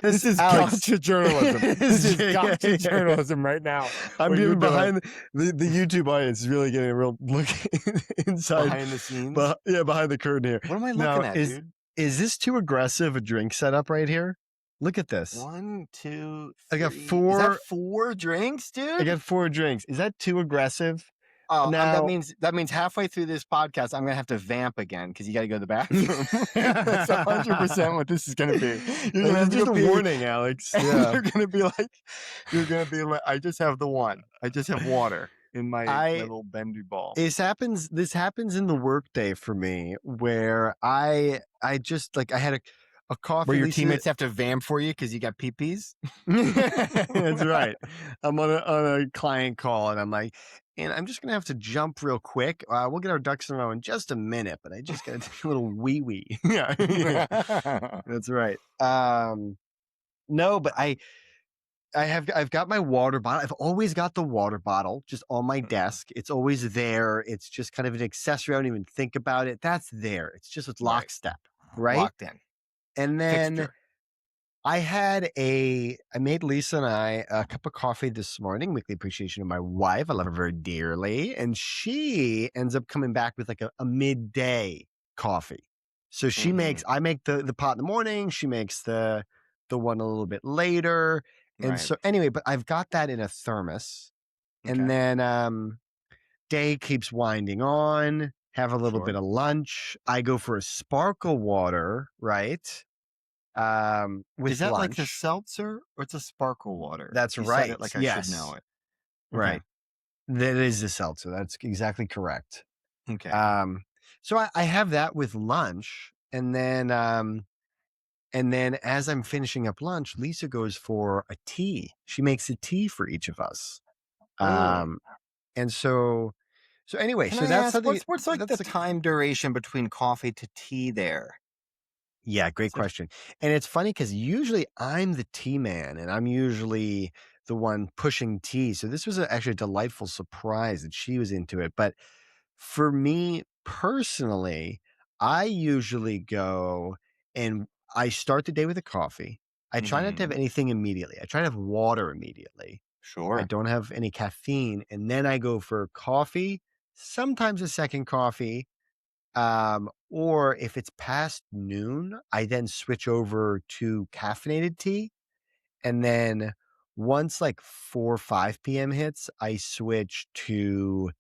This is Alex. gotcha journalism. This is gotcha journalism right now. I'm what getting you're behind the YouTube audience is really getting a real look inside behind the scenes. behind the curtain here. What am I Now, looking at, dude? is this too aggressive a drink setup right here? Look at this. 1, 2, 3. I got Is 4. that 4 drinks, dude? I got 4 drinks. Is that too aggressive? Oh, now, that means halfway through this podcast, I'm gonna have to vamp again because you got to go to the bathroom. That's 100% what this is gonna be. You're gonna have just to a pee, warning, Alex. and Yeah. you're gonna be like, I just have the one. I just have water in my little bendy ball. This happens in the workday for me where I just like I had a coffee. Where your teammates have to vamp for you because you got pee-pees? That's right. I'm on a client call and I'm like, and I'm just gonna have to jump real quick. We'll get our ducks in a row in just a minute, but I just gotta take a little wee wee. Yeah, that's right. No, but I've got my water bottle. I've always got the water bottle just on my desk. It's always there. It's just kind of an accessory. I don't even think about it. That's there. It's just with lockstep, right? Locked in. And then Fixture. I made Lisa and I a cup of coffee this morning, weekly appreciation of my wife. I love her very dearly. And she ends up coming back with like a midday coffee. So she I make the pot in the morning. She makes the one a little bit later. And so anyway, but I've got that in a thermos. Okay. And then day keeps winding on, have a little bit of lunch. I go for a sparkle water, right? With Is that lunch. like the seltzer or it's a sparkle water? That's you right. Said it like I should know it. Right. That is the seltzer. That's exactly correct. Okay. So I have that with lunch, and then as I'm finishing up lunch, Lisa goes for a tea. She makes a tea for each of us. And so anyway, Can so I that's ask, how what's like the time duration between coffee to tea there? Yeah, great question. And it's funny because usually I'm the tea man and I'm usually the one pushing tea. So this was actually a delightful surprise that she was into it. But for me personally, I usually go and I start the day with a coffee. I try not to have anything immediately. I try to have water immediately. Sure. I don't have any caffeine. And then I go for coffee, sometimes a second coffee. Or if it's past noon, I then switch over to caffeinated tea. And then once like 4 or 5 p.m. hits, I switch to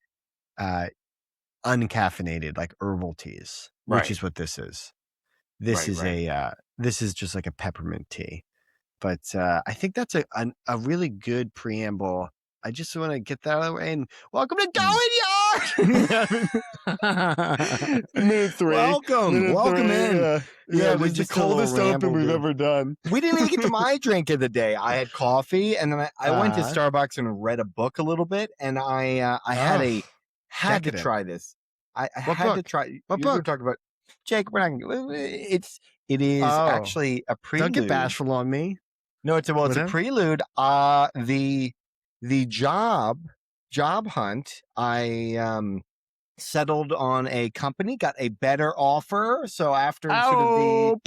uncaffeinated, like herbal teas, which is what this is. This is just like a peppermint tea. But I think that's a really good preamble. I just want to get that out of the way. And welcome to Going Yard! Minute 3. Welcome in. Yeah, this is the coldest open we've ever done. We didn't even get to my drink of the day. I had coffee, and then I went to Starbucks and read a book a little bit, and I had to try this. I had to try. What book? book? Talk about Jake. We're not. It is actually a prelude. Don't get bashful on me. No, it's a prelude. The job hunt. I settled on a company, got a better offer. So after so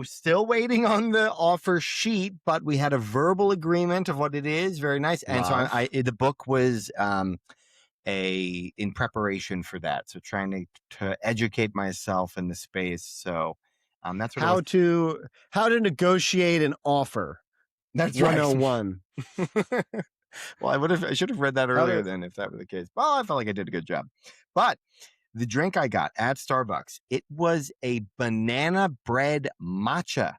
still waiting on the offer sheet, but we had a verbal agreement of what it is. Very nice. And so the book was in preparation for that. So trying to educate myself in the space. So that's what how to negotiate an offer. That's 101. Well, I should have read that earlier then if that were the case. Well, I felt like I did a good job. But the drink I got at Starbucks, it was a banana bread matcha.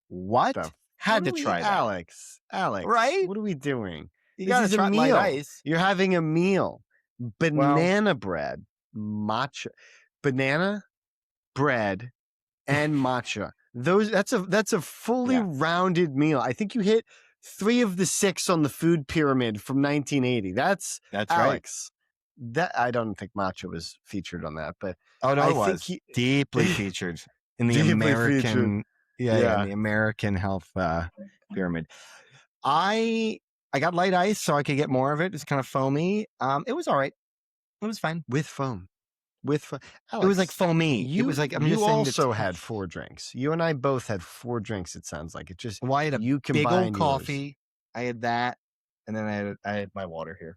What? Had to try that. Alex. Right? What are we doing? You got to try light ice. You're having a meal. Banana bread, matcha, banana bread, and matcha. That's a fully rounded meal. I think you hit 3 of the 6 on the food pyramid from 1980. That's Alex. Right. That I don't think matcha was featured on that, but it was deeply featured in the American, in the American health pyramid. I got light ice so I could get more of it. It's kind of foamy. It was all right. It was fine with foam. with It was like Alex. foamy. It was like, I'm You just saying the also had text. 4 drinks. You and I both had 4 drinks, it sounds like. It just Well, I had a you big old combined yours. coffee. I had that, and then I had my water here.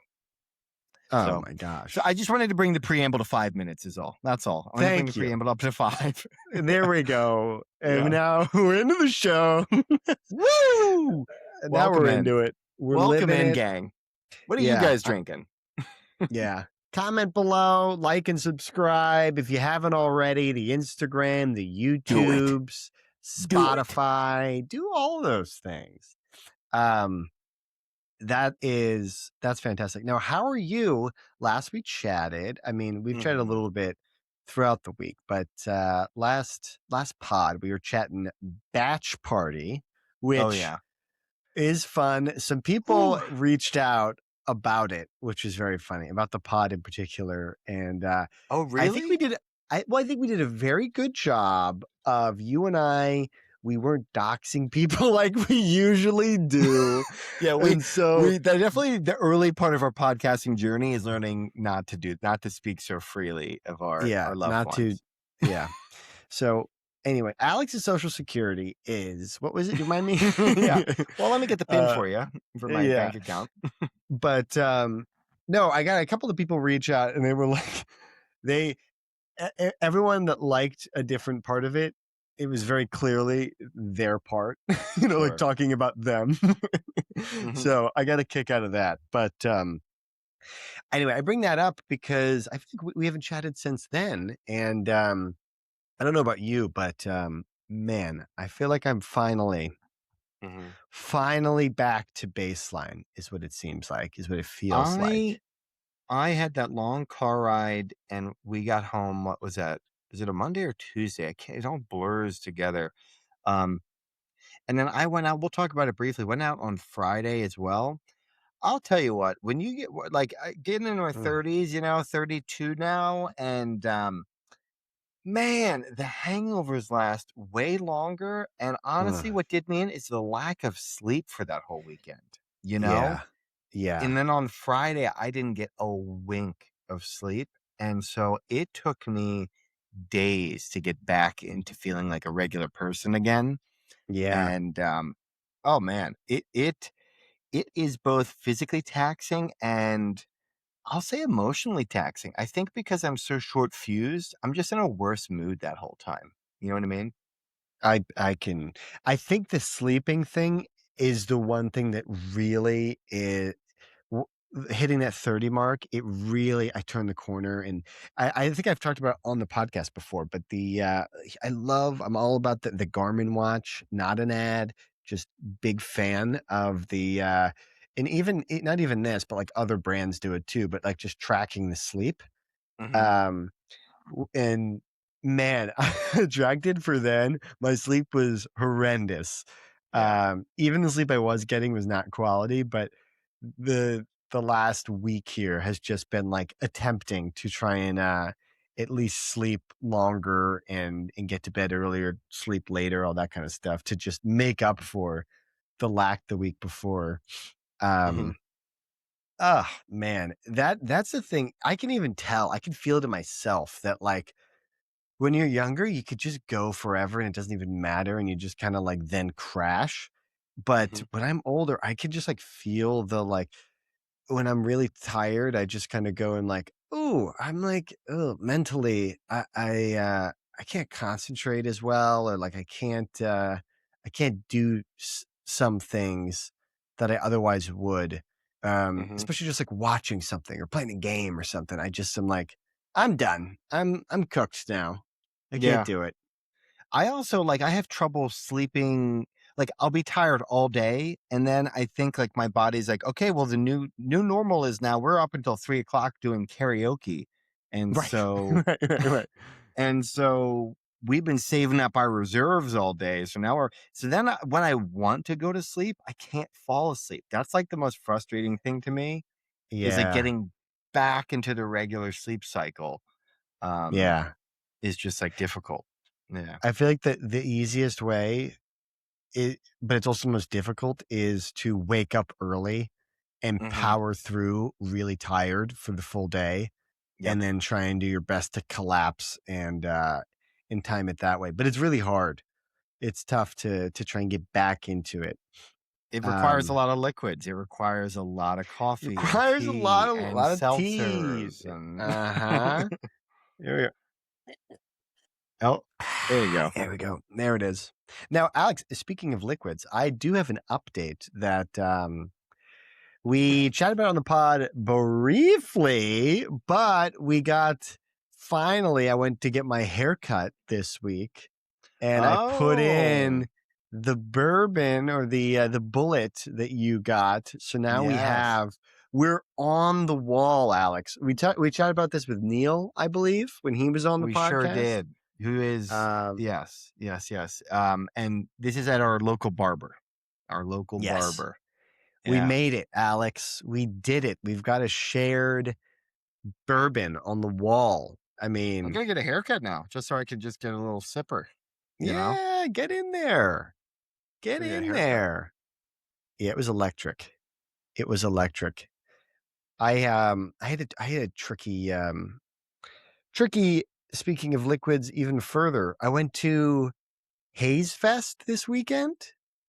Oh So, my so gosh. I just wanted to bring the preamble to 5 minutes is all. That's all. I want to bring the Thank you. preamble up to 5. There we go. And Yeah. now we're into the show. Woo! Now Welcome we're in. into it. We're Welcome living in, it. gang. What are you Yeah. guys drinking? Yeah. Comment below, like and subscribe if you haven't already. The Instagram, the Do it. YouTubes, Do it. Spotify, do all those things. That's fantastic. Now, how are you? Last we chatted. I mean, we've chatted a little bit throughout the week, but last pod we were chatting batch party, Oh, which yeah. is fun. Some people Whew. reached out about it, which is very funny, about the pod in particular. And Oh, I think we really? did. I think we did a very good job of you and I. We weren't doxing people like we usually do, Yeah, and so definitely the early part of our podcasting journey is learning not to speak so freely of our loved not to, ones. yeah. So anyway, Alex's social security is what was it? Do you mind me? Yeah. Well, let me get the pin for you for my Yeah, bank account. but no, I got a couple of people reach out, and they were like, they everyone that liked a different part of it, it was very clearly their part, like Sure. talking about them. Mhm. So I got a kick out of that. But anyway, I bring that up because I think we haven't chatted since then. And I don't know about you, but man, I feel like I'm Mhm. finally back to baseline, is what it seems like, is what it feels I like. I had that long car ride and we got home. What was that? Is it a Monday or Tuesday? I can't. It all blurs together. Um, and then I went out. We'll talk about it briefly. Went out on Friday as well. I'll tell you what. When you get getting into our Mm, 30s, 32 now, and man, the hangovers last way longer. And honestly, mm. what did me in is the lack of sleep for that whole weekend. You know. Yeah. Yeah. And then on Friday, I didn't get a wink of sleep. And so it took me days to get back into feeling like a regular person again. Yeah. And oh man, it is both physically taxing and I'll say emotionally taxing. I think because I'm so short fused, I'm just in a worse mood that whole time. You know what I mean? I think the sleeping thing is the one thing that really is w hitting that 30 mark. It really, I turned the corner, and I think I've talked about it on the podcast before, but I'm all about the Garmin watch, not an ad, just big fan of and even not even this, but like other brands do it too, but like just tracking the sleep. Hmm. Um and man, attracted for then, my sleep was horrendous. Yeah. Even the sleep I was getting was not quality, but the last week here has just been like attempting to try and at least sleep longer and get to bed earlier, sleep later, all that kind of stuff to just make up for the lack the week before. Hmm. Um oh man, that's the thing. I can even tell, I can feel it in myself that like when you're younger, you could just go forever and it doesn't even matter, and you just kinda, like, then crash. But Hmm. when I'm older, I can just, like, feel when I'm really tired, I just kinda go and like, "Ooh," I'm like, "Oh," mentally, I can't concentrate as well, or, like, I can't do some things that I otherwise would, Hmm. especially just, like, watching something or playing a game or something. I just am like, "I'm done. I'm cooked now. I can't Yeah. do it." I also I have trouble sleeping. Like I'll be tired all day, and then I think like my body's like, okay, well the new normal is now we're up until 3 o'clock doing karaoke, and Right. so Right. and so we've been saving up our reserves all day. So now then when I want to go to sleep, I can't fall asleep. That's like the most frustrating thing to me is like Yeah. getting back into the regular sleep cycle. Um, Yeah. is just like difficult. Yeah. I feel like the easiest way, but it's also most difficult, is to wake up early and Hmm. power through really tired for the full day. Yep. and then try and do your best to collapse and time it that way. But it's really hard. It's tough to try and get back into it. It requires a Um, lot of liquids. It requires a lot of coffee and requires a lot tea of and lot of tea. seltzers and Uh-huh. There we go. oh, there you go. There we go. There it is. Now, Alex, speaking of liquids, I do have an update that we chatted about on the pod briefly, but we got finally, I went to get my hair cut this week and I put Oh, in the bourbon or the bullet that you got. So now yes. we're on the wall, Alex. We chatted about this with Neil, I believe, when he was on the We sure podcast. did. Who is Um, yes, yes, yes. And this is at our local barber. Our local yes. barber. We Yeah. made it, Alex. We did it. We've got a shared bourbon on the wall. I I'm mean, gonna get a haircut now, just so I can just get a little sipper, you know? yeah, get in there. Get Gonna get a in haircut. there. Yeah, it was electric. It was electric. I had a tricky speaking of liquids even further. I went to Haze Fest this weekend.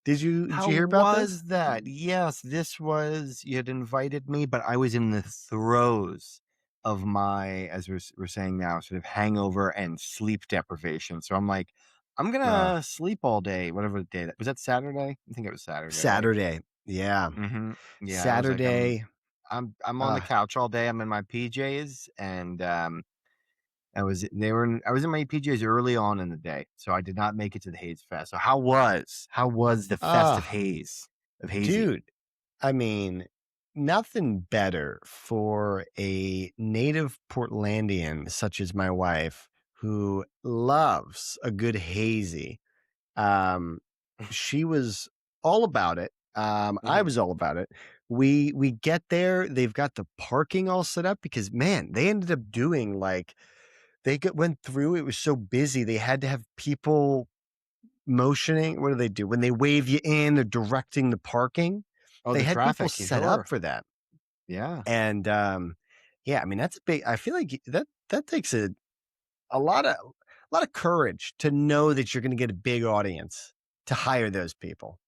Did How you hear about this? was that? Yes, this was you had invited me, but I was in the throes of my, as we're saying now, sort of hangover and sleep deprivation. So I'm like, I'm Uh, gonna sleep all day, whatever the day that was. That Saturday? I think it was Saturday, right? Saturday. Yeah. Mm-hmm. Yeah, I was like, Saturday. I'm on the Uh, couch all day. I'm in my PJs, and I was in my PJs early on in the day, so I did not make it to the Haze Fest. So how was the uh, festive haze of hazy? dude. I mean, nothing better for a native Portlandian such as my wife who loves a good hazy. Um, she was all about it. I Mhm. was all about it. We get there, they've got the parking all set up because man, they ended up doing like went through, it was so busy. They had to have people motioning. What do they do? When they wave you in, they're directing the parking. Oh, They the had people traffic, set up sure. for that. Yeah. And yeah, I mean that's a big I feel like that takes a lot of courage to know that you're gonna get a big audience to hire those people.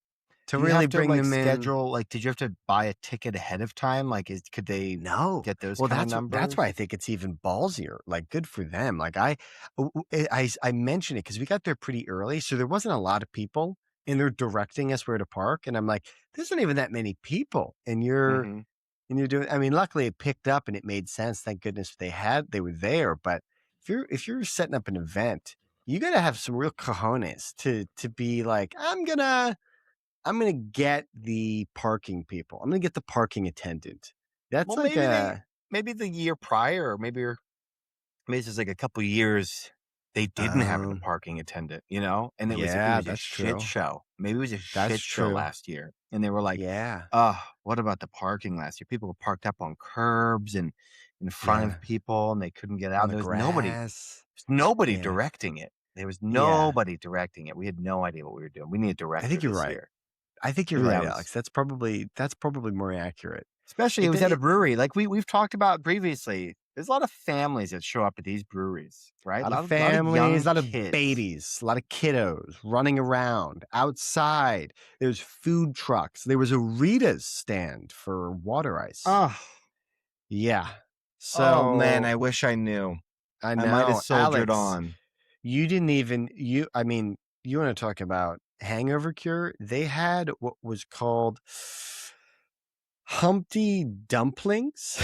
To Do you really have to bring like them in. schedule did you have to buy a ticket ahead of time? Could they No. get those Well, kind of that's why I numbers? think it's even ballsier. Like, good for them. Like, I mentioned it because we got there pretty early, so there wasn't a lot of people, and they're directing us where to park. And I'm like, there's not even that many people, Mhm. and you're doing. I mean, luckily it picked up and it made sense. Thank goodness they were there. But if you're setting up an event, you got to have some real cojones to be like, I'm gonna get the parking people. I'm gonna get the parking attendant. That's Well, like a maybe the year prior, or maybe it's just like a couple years they didn't have a um parking attendant, you know? And it yeah, was a that's shit true. show. Maybe it was a That's shit show true. last year. And they were like, Yeah. "Oh, what about the parking last year? People were parked up on curbs and in front Yeah. of people and they couldn't get out. On And the there grass. was nobody Yeah. directing it. There was Yeah. nobody directing it. We had no idea what we were doing. We need a I director think you're this right. year. I think you're Maybe right, that was Alex. That's probably more accurate. especially it It was at a it brewery. Like we've talked about previously. There's a lot of families that show up at these breweries, right? a A lot of lot of families, young a lot of kids. babies, a lot of kiddos running around outside. There's food trucks. There was a Rita's stand for water ice. Oh, Yeah. oh man, So I wish I knew. I I might have know, soldiered Alex, on. you didn't even I mean, you want to talk about hangover cure? They had what was called Humpty Dumplings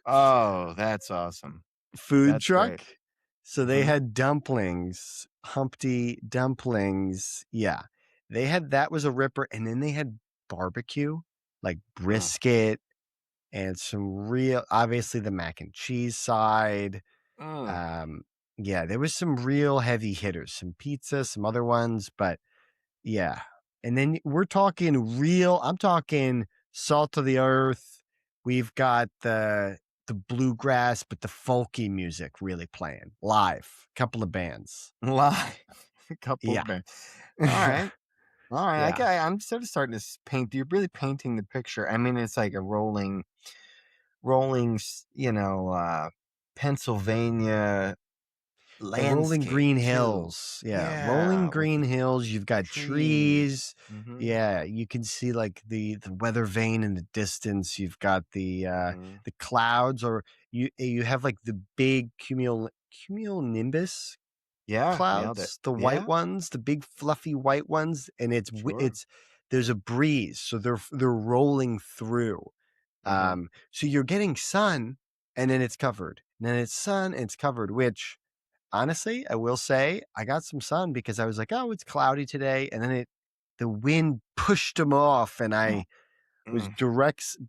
Oh, that's awesome. food That's truck. great. So they Hmm. had dumplings, Humpty Dumplings. Yeah. They had that was a ripper and then they had barbecue, like Mm, brisket and some real obviously the mac and cheese side. mm. Um, yeah, there was some real heavy hitters, some pizza, some other ones, but yeah. And then we're talking I'm talking salt of the earth. We've got the bluegrass, but the folky music really playing live. Couple of bands. Live. A couple Yeah. of bands. All right. All right. Yeah. I'm sort of starting to paint. You're really painting the picture. I mean, it's like a rolling, Pennsylvania The rolling landscape green too. hills. Yeah, rolling Yeah, with green the hills. You've got trees. trees. Mm-hmm. Yeah, you can see like the weather vane in the distance. You've got Mm-hmm. the clouds, or you have like the big cumulonimbus Yeah, nailed it. clouds, the white Yeah, ones, the big fluffy white ones, and sure. it's there's a breeze, so they're rolling through. Mm-hmm. So you're getting sun, and then it's covered, and then it's sun, and it's covered. Which honestly, I will say, I got some sun because I was like, oh, it's cloudy today, and then the wind pushed them off, and I was Mm.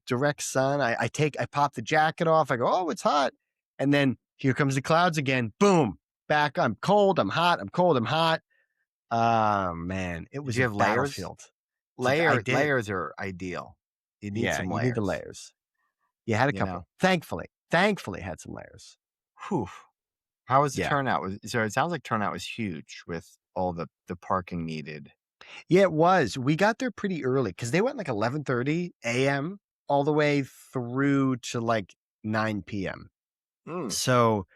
direct sun. I pop the jacket off. I go, oh, it's hot. And then here comes the clouds again. Boom. Back. I'm cold. I'm hot. I'm cold. I'm hot. Man, it Did was you a have layers? battlefield. I did. Layers are ideal. You need Yeah, some you need the layers. layers. You had a You couple. know. Thankfully had some layers. Whew. How was the Yeah. turnout? So it sounds like turnout was huge with all the parking needed. Yeah, it was. We got there pretty early because they went like 11:30 a.m. all the way through to like 9 p.m. Mm, So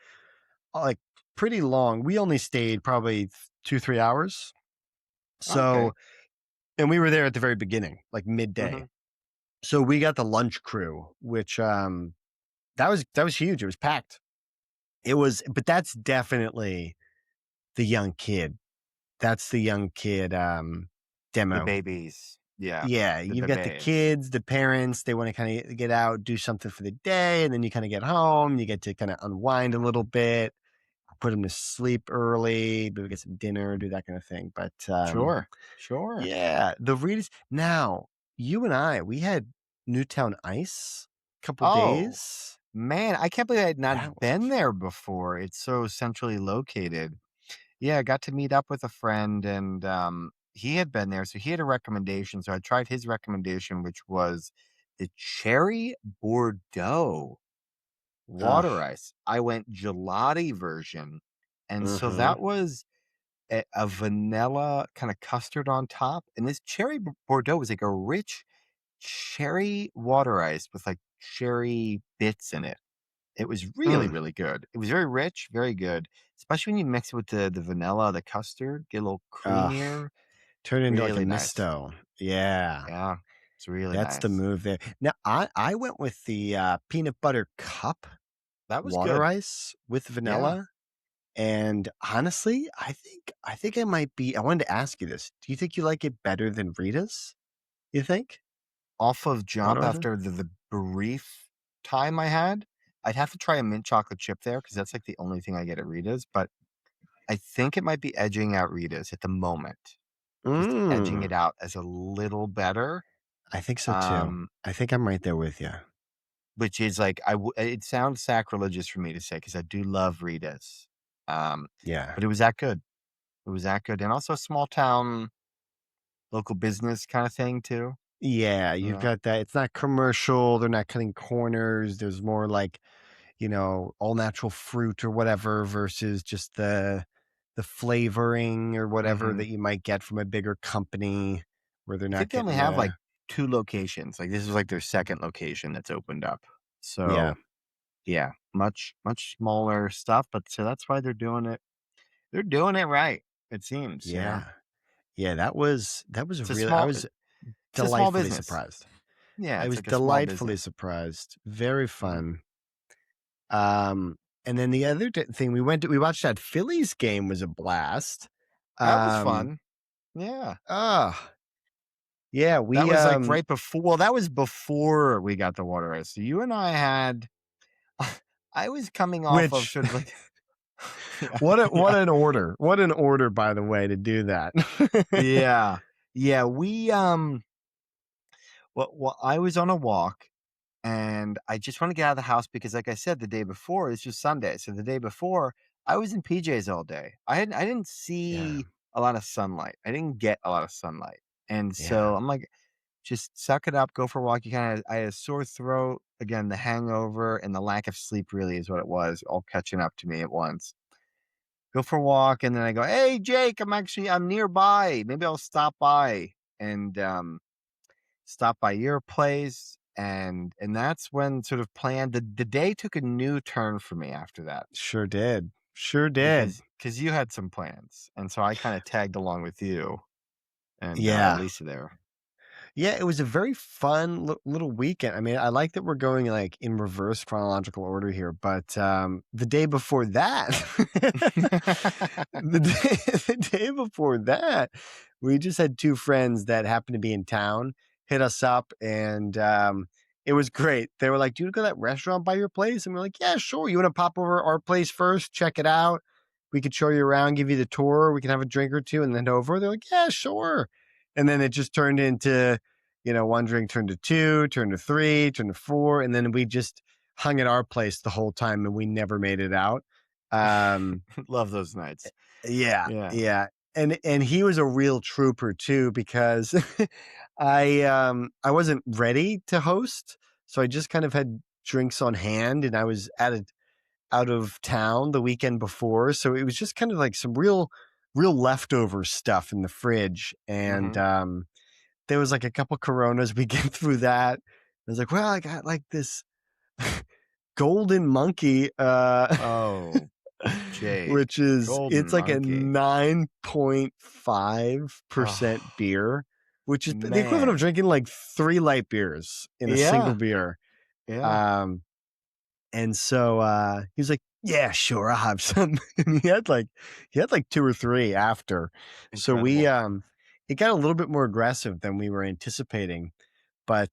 like pretty long. We only stayed probably 2-3 hours. okay. So, and we were there at the very beginning, like midday. Hmm. So we got the lunch crew, which that was huge. It was packed. But that's definitely the young kid. That's the young kid The demo. babies. Yeah. Yeah, The you've got the bebes. kids, the parents, they want to kind of get out, do something for the day, and then you kind of get home, you get to kind of unwind a little bit, put them to sleep early, maybe get some dinner, do that kind of thing. But Sure. Sure. yeah, the readers. Now, you and we had Newtown Ice a couple Oh, days. man. I can't believe I had That not was been there before. It's so centrally located. Yeah, I got to meet up with a friend and he had been there. So he had a recommendation. So I tried his recommendation, which was the cherry Bordeaux water ugh. ice. I went gelati version. And so Mm-hmm. that was a vanilla kind of custard on top. And this cherry Bordeaux was like a rich cherry water ice with like cherry bits in it. It was really, Mm. really good. It was very rich, very good, especially when you mix it with the vanilla, the custard, get a little Ugh. creamier. Turn into like a Really nice. misto. Yeah. Yeah, it's really That's the nice. move there. Now I went with the peanut butter cup That was water good. ice with Yeah. vanilla. And honestly, I think I might be. I wanted to ask you this. Do you think you like it better than Rita's? You think? Off of jump Water ice? after the brief time I had, I'd have to try a mint chocolate chip there because that's like the only thing I get at Rita's. But I think it might be edging out Rita's at the moment. Just edging Mm, it out as a little better. I think so too. Um, I think I'm right there with you. which is like it sounds sacrilegious for me to say because I do love Rita's. Um, Yeah. but it was that good. It was that good, and also a small town local business kind of thing too. Yeah, You you've know. got that. It's not commercial. They're not cutting corners. There's more like, all natural fruit or whatever versus just the flavoring or whatever Hmm. that you might get from a bigger company where they're I not think they only getting have like two locations. Like this is like their second location that's opened up. yeah. So yeah, much smaller stuff, but so that's why they're doing it. They're doing it right. It seems, you know. Yeah. Yeah, that was It's a really I small was it's a small delightfully business. surprised. Yeah, I it's was like a small delightfully business. surprised. Very Mhm. fun. And then the other thing we watched that Phillies game was a blast. That was Um, fun. Yeah. ah, yeah, That was like right before well, that was before we got the water ice. So you and I had I was coming off of which sort of like yeah, what yeah, an order. What an order, by the way, to do that. yeah. Yeah, we well, I was on a walk and I just want to get out of the house because like I said the day before it's just Sunday. So the day before I was in PJs all day. I didn't Yeah, see a lot of sunlight. I didn't get a lot of sunlight. And yeah, so I'm like just suck it up, go for a walk. You kind of I had a sore throat, again the hangover and the lack of sleep really is what it was, all catching up to me at once. Go for a walk and then I go, "Hey Jake, I'm nearby. Maybe I'll stop by." And stop by your place and that's when sort of planned the day took a new turn for me after that. Sure did. Sure did. Because you had some plans, and so I kind of tagged along with you and Yeah. Lisa there. Yeah, it was a very fun little weekend. I mean, I like that we're going like in reverse chronological order here, but the day before that, the day before that, we just had two friends that happened to be in town hit us up, and it was great. They were like, "Do you want to go to that restaurant by your place?" And we're like, "Yeah, sure. You want to pop over our place first, check it out? We could show you around, give you the tour. We can have a drink or two, and then over." They're like, "Yeah, sure." And then it just turned into, one drink turned to two, turned to three, turned to four, and then we just hung at our place the whole time, and we never made it out. Love those nights. Yeah, Yeah. yeah, and he was a real trooper too, because I wasn't ready to host, so I just kind of had drinks on hand, and I was out of town the weekend before, so it was just kind of like some real leftover stuff in the fridge, and there was like a couple Coronas. We get through that. I was like, well, I got like this golden monkey, Oh, Jake, which is, Golden it's like a Monkey. 9.5% Oh, beer, which is the equivalent of man. drinking like 3 light beers in a single Yeah. beer. Yeah. Um, and so he was like, yeah, sure, I'll have some. And he had like 2 or 3 after. So we Incredible. it got a little bit more aggressive than we were anticipating. But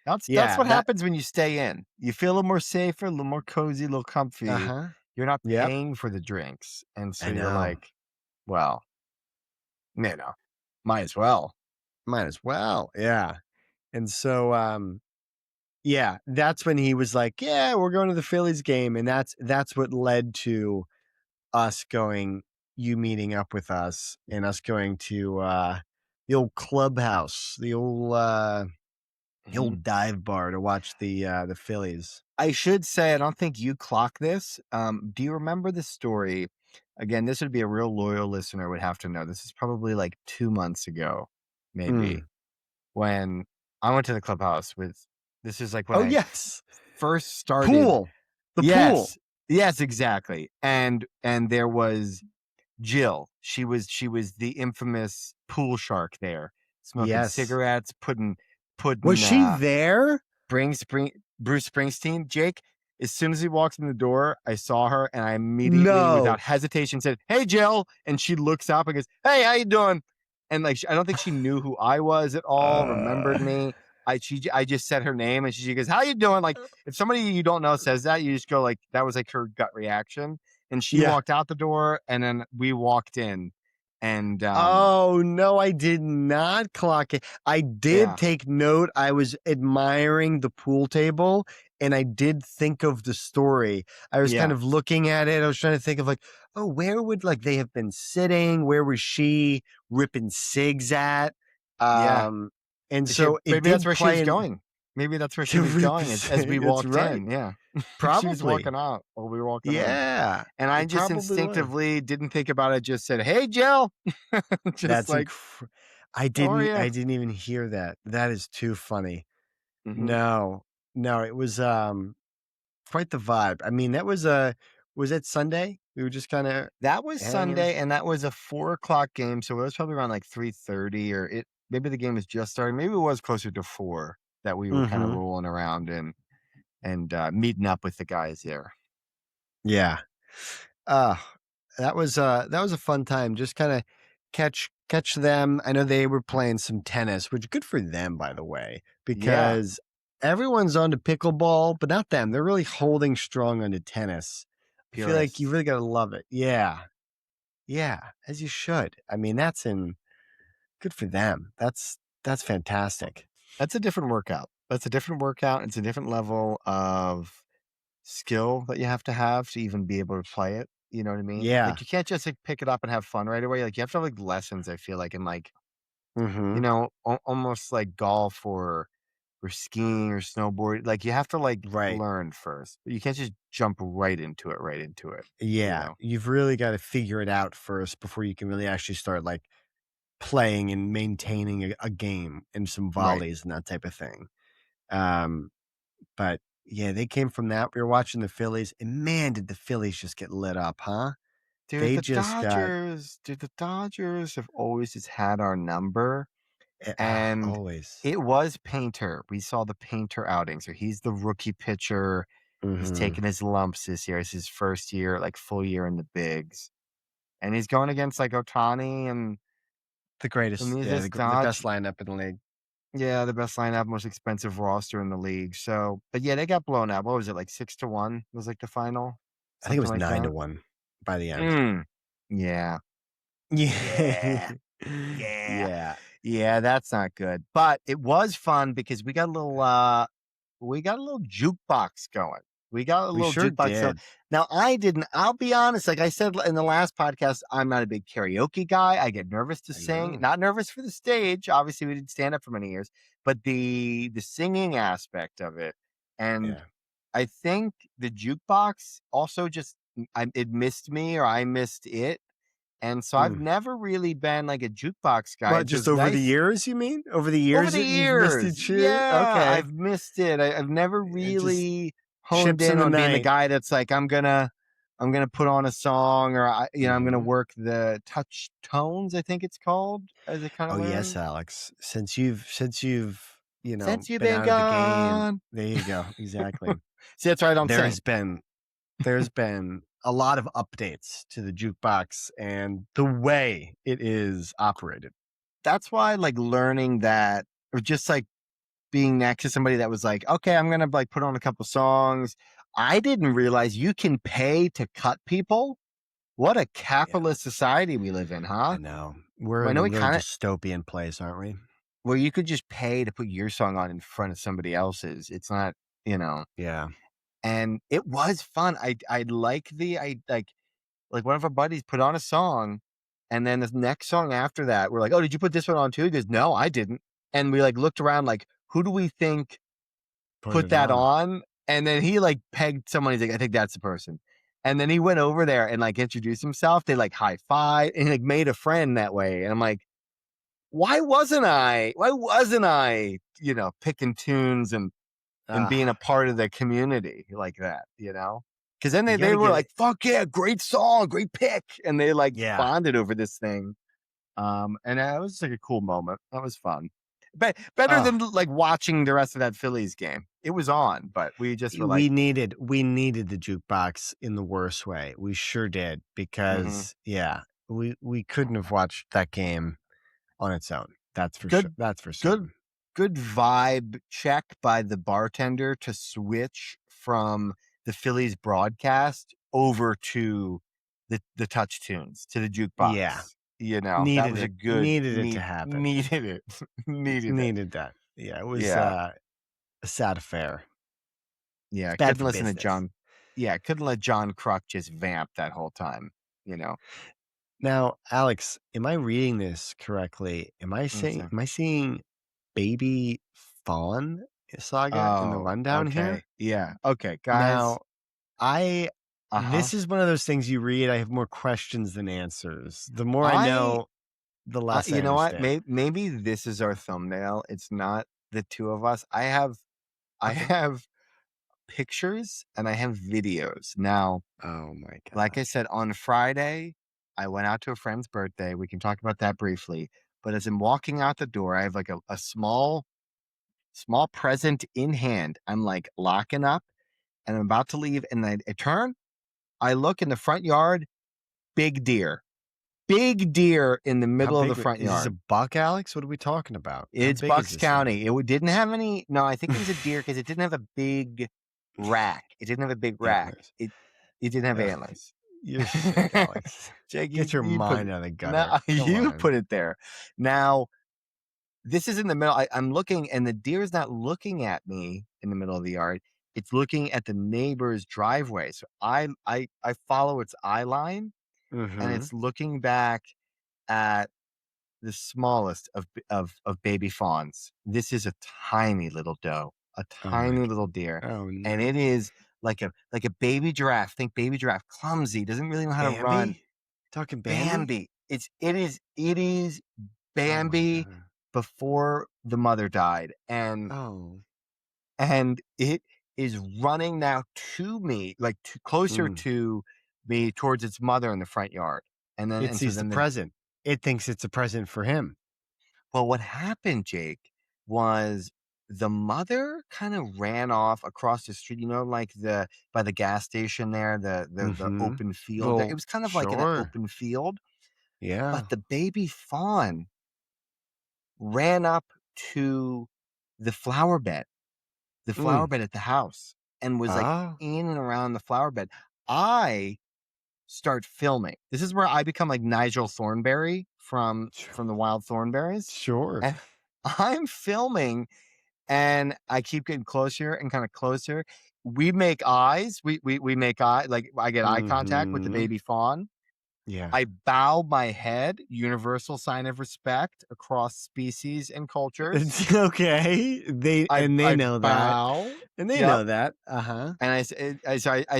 That's yeah, what happens when you stay in. You feel a little more safer, a little more cozy, a little comfy. uh-huh. You're not Yep. paying for the drinks. And so I you're know. like, well, might as well. Might as well. Yeah. And so yeah, that's when he was like, "Yeah, we're going to the Phillies game." And that's what led to us going, you meeting up with us, and us going to the old clubhouse, the Mhm. old dive bar to watch the Phillies. I should say, I don't think you clock this. Do you remember the story? Again, this would be a real loyal listener would have to know. This is probably like 2 months ago, maybe, Mm. when I went to the clubhouse with, this is like when Oh, I yes. first started. Pool. The pool. Yes. Yes, exactly. And there was Jill. She was the infamous pool shark there, smoking Yes. cigarettes, Was putting she there? Spring Bruce Springsteen. Jake, as soon as he walks in the door, I saw her and I immediately, No. without hesitation, said, "Hey, Jill," and she looks up and goes, "Hey, how you doing?" And like, I don't think she knew who I was at all, remembered Uh, me. I just said her name and she goes, "How you doing?" Like, if somebody you don't know says that, you just go like, that was like her gut reaction. And she yeah. walked out the door, and then we walked in, and Oh, no, I did not clock it. I did yeah, take note. I was admiring the pool table, and I did think of the story. I was kind yeah, of looking at it. I was trying to think of like, oh, where would like they have been sitting? Where was she ripping cigs at? yeah. Um, and so it Maybe that's did where she play was in going. Maybe that's where she to was rip going the as we cig. That's walked right. in. Yeah. She was Probably. walking out while we were walking in. Yeah, And I it just probably was. instinctively didn't think about it, just said, "Hey, Jill." Just That's like, I "How are you?" didn't even hear that. That is too funny. Hmm. No. No, it was, quite the vibe. I mean, that was it Sunday? We were just kinda That was hanging? Sunday, and that was a 4 o'clock game. So it was probably around like 3:30, or maybe the game was just starting. Maybe it was closer to 4 that we were kind of Mhm. rolling around and meeting up with the guys there. Yeah. Uh, that was a fun time. Just kinda catch them. I know they were playing some tennis, which good for them, by the way, Yeah. because everyone's onto pickleball, but not them. They're really holding strong onto tennis. I feel like you Purists. really gotta love it. Yeah. Yeah, as you should. I mean, good for them. That's fantastic. That's a different workout. That's a different workout. It's a different level of skill that you have to even be able to play it. You know what I mean? Yeah. Like, you can't just like pick it up and have fun right away. Like, you have to have like lessons, I feel like, in like, Mhm. almost like golf or skiing or snowboard. Like, you have to like Right. learn first. But you can't just jump right into it, you Yeah, know? you've really gotta figure it out first before you can really actually start, like, playing and maintaining a game and some Right. volleys and that type of thing. But yeah, they came from that. We were watching the Phillies, and man, did the Phillies just get lit up, huh? Dude, They the just Dodgers, dude, the Dodgers have always just had our number. And always. it was Painter. We saw the Painter outing. So he's the rookie pitcher. He's Mm-hmm. taking his lumps this year. It's his first year, like full year in the bigs. And he's going against like Otani The and greatest, these yeah, just the Dodge. best lineup in the league. Yeah, the best lineup, most expensive roster in the league. So, but yeah, they got blown out. What was it, like 6-1? Was like the final, I think it something was like that. 9-1 by the end. Mm. Yeah, Yeah. yeah, yeah, Yeah. yeah. That's not good. But it was fun because we got a little jukebox going. We got a We little sure jukebox. So did. now I didn't, I'll be honest, like I said in the last podcast, I'm not a big karaoke guy. I get nervous to I sing, know. not nervous for the stage. Obviously, we didn't stand up for many years, but the singing aspect of it. And Yeah. I think the jukebox also just it missed me or I missed it. And so I've Mm. never really been like a jukebox guy. What, It's just just over the nice years, you mean? Over the over years the that you've missed it years. too? Yeah, Okay. I've missed it. I've never It just really honed ships in in the on being the night. guy that's like I'm gonna put on a song or I'm gonna Mhm. work the touch tones. I think it's called as I kind of Oh, yes, learned Alex. Since you've, since you've been been out of the game, gone. there you go. Exactly. See, that's why I don't There sing. has been there's been a lot of updates to the jukebox and the way it is operated. That's why like learning that or just like being next to somebody that was like, okay, I'm gonna like put on a couple songs. I didn't realize you can pay to cut people. What a Yeah, capitalist society we live in, I huh? know. We're I in know a we real kind of dystopian place, aren't we? where you could just pay to put your song on in front of somebody else's. It's not, you know, Yeah. and it was fun. I like like one of our buddies put on a song, and then the next song after that, we're like, oh, did you put this one on too? He goes, no, I didn't. And we like looked around, like, who do we think Put put it that on. on? And then he like pegged someone. He's like, I think that's the person. And then he went over there and like introduced himself. They like high five and like made a friend that way. And I'm like, why wasn't I? Why wasn't I? Picking tunes and being a Ah, part of the community like that. Because then you they gotta were get like, it. fuck yeah, great song, great pick, and they like Yeah. bonded over this thing. And that was like a cool moment. That was fun. But better Oh, than like watching the rest of that Phillies game. It was on, but we just were like, we needed the jukebox in the worst way. We sure did mhm. because we couldn't have watched that game on its own. That's for sure. Good, That's for good, certain. good vibe check by the bartender to switch from the Phillies broadcast over to the touch tunes to the Yeah. jukebox. That Needed was a it. good Needed it to happen. needed it. Needed it. Needed that. Yeah, it was Yeah. a sad affair. Yeah. It's bad Couldn't for listen to business. John. Yeah, couldn't let John Kruk just vamp that whole time, you know. Now, Alex, am I reading this correctly? What's that? Am I seeing Baby Fawn Saga in the Oh, rundown here? okay. Yeah. Okay, guys. Now, I Uh-huh. this is one of those things you read, I have more questions than answers. The more I I know, the less I You know what? understand. Maybe this is our thumbnail. It's not the two of us. I Okay. have pictures and I have videos. Now, Oh my like I gosh. said, on Friday, I went out to a friend's birthday. We can talk about that briefly. But as I'm walking out the door, I have like a small present in hand. I'm like locking up and I'm about to leave. And I turn, I look in the front yard, big deer. Big deer in the How middle of the big front is this, a yard. buck, Alex? What are we talking about? How It's big is Bucks this thing? County. It didn't have any. No, I think it was a deer because it didn't have a big rack. It didn't have a big rack. Antlers. It didn't have Ugh, antlers. you're sick, Alex. Jake, Get your you put mind it. out of the gutter. No, Come you on. put it there. Now this is in the middle. I'm looking, and the deer is not looking at me in the middle of the yard. It's looking at the neighbor's driveway. So I follow its eye line, and Mm-hmm. it's looking back at the smallest of baby fawns. This is a tiny little doe, a Oh my. tiny little deer, Oh and no. it is like a baby giraffe. Think baby giraffe, clumsy, doesn't really know how to run. Bambi? Talking Bambi? Bambi. It is Oh my Bambi god. before the mother died, and Oh. and it is running now to me, like closer to me towards its mother in the front yard. It So sees the then present. It thinks it's a present for him. well, what happened, Jake, was the mother kind of ran off across the street, like by the gas station there, the open field there. It Well, was kind of like in an sure. open field, Yeah. but the baby fawn ran up to the flower bed, at the house, and was like Oh, in and around the flower bed. I start filming. This is where I become like Nigel Thornberry from the Wild Thornberries. sure. And I'm filming and I keep getting closer and kind of closer. We make eyes. We make eye, like I get eye contact with the Mhm. baby fawn. Yeah. I bow my head, universal sign of respect across species and cultures. It's okay. They I know that. bow. And they Yep. know that. Uh-huh. And I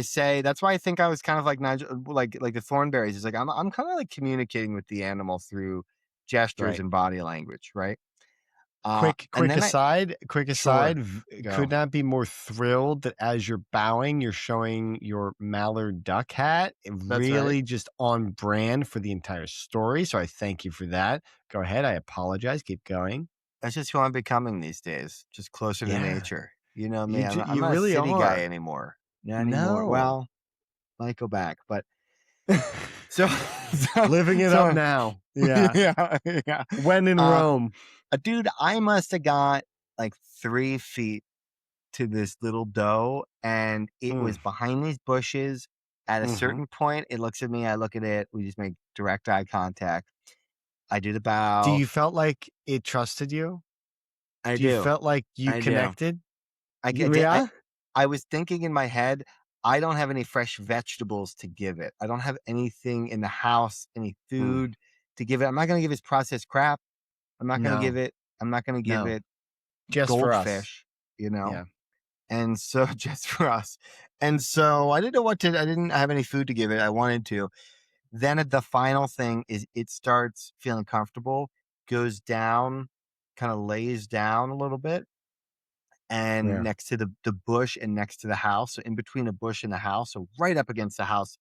say that's why I think I was kind of like Nigel, like the Thornberries. It's like I'm kind of like communicating with the animal through gestures Right. and body language, right? And Quick then aside, sure, could go. not be more thrilled that as you're bowing, you're showing your mallard duck hat. That's right. Really just on brand for the entire story. So I thank you for that. Go ahead. I apologize. Keep going. That's just who I'm becoming these days. Just closer to Yeah. nature. You know me. I'm You not a really city guy are. anymore. Not anymore. No. Well, might go back, but so so Living it up so now. Yeah. yeah, yeah. When in Rome. Dude, I must have got like 3 feet to this little doe, and it Mm. was behind these bushes. At a Mm-hmm. certain point, it looks at me. I look at it. We just make direct eye contact. I do the Do bow. you felt like it trusted you? I Do you do. felt like you I do. connected? I did. Yeah? I was thinking in my head, I don't have any fresh vegetables to give it. I don't have anything in the house, any Mm. food to give it. I'm not going to give it processed crap. No. I'm not going to give No. it Just for us. goldfish, you know? Yeah. And so just for us. And so I didn't have any food to give it. I wanted to. Then at the final thing is it starts feeling comfortable, goes down, kind of lays down a little bit, and Where? next to the bush and next to the house. So in between a bush and the house, so right up against the house,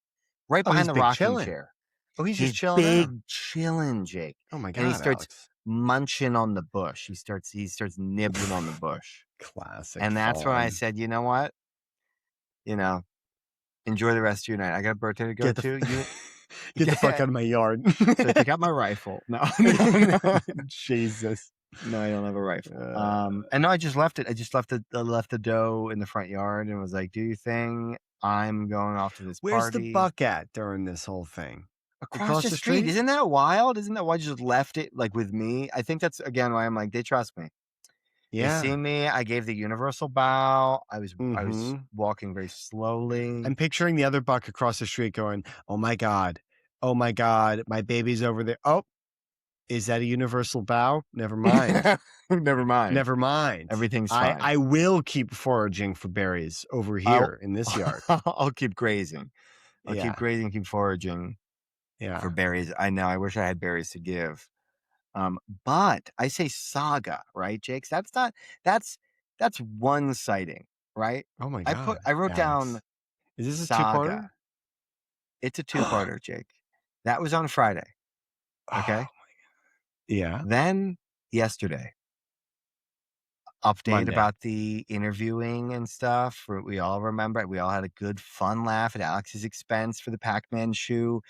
right Oh, he's behind the big rocking chilling. chair. Oh, he's just He's chilling out. big chilling, Jake. Oh my And he God, starts Alex. munching on the bush. He starts nibbling on the bush. Classic And that's when I fawn. said, you know what? You know, enjoy the rest of your night. I got a birthday to go Get the to. You get the fuck out of my yard. so I take out my rifle. No, no. Jesus. No, I don't have a rifle. Uh, And no, I just left it. I just left the doe in the front yard and was like, "Do your thing. I'm going off to this Where's the party buck at during this whole thing? across Across the the street." street? Isn't that wild? Isn't that why I just left it like with me? I think that's again why I'm like, they trust me. They see Yeah. me. I gave the universal bow. I was Mm-hmm. walking very slowly. I'm picturing the other buck across the street going, "Oh my God. Oh my God. My baby's over there. Oh, is that a universal bow? Never mind. Never mind. Never mind. Everything's fine. I will keep foraging for berries over I'll here in this yard." I'll keep grazing. I'll keep Yeah. grazing, keep foraging Yeah. for berries. I know. I wish I had berries to give. But I say saga, right, Jakes? That's not that's one sighting, right? Oh my God, I wrote down Alex. Is this a two-parter? saga. It's a two-parter, Jake. That was on Friday. Oh, Okay. yeah. Then yesterday, update Monday. about the interviewing and stuff. We all remember it. We all had a good fun laugh at Alex's expense for the Pac-Man shoe.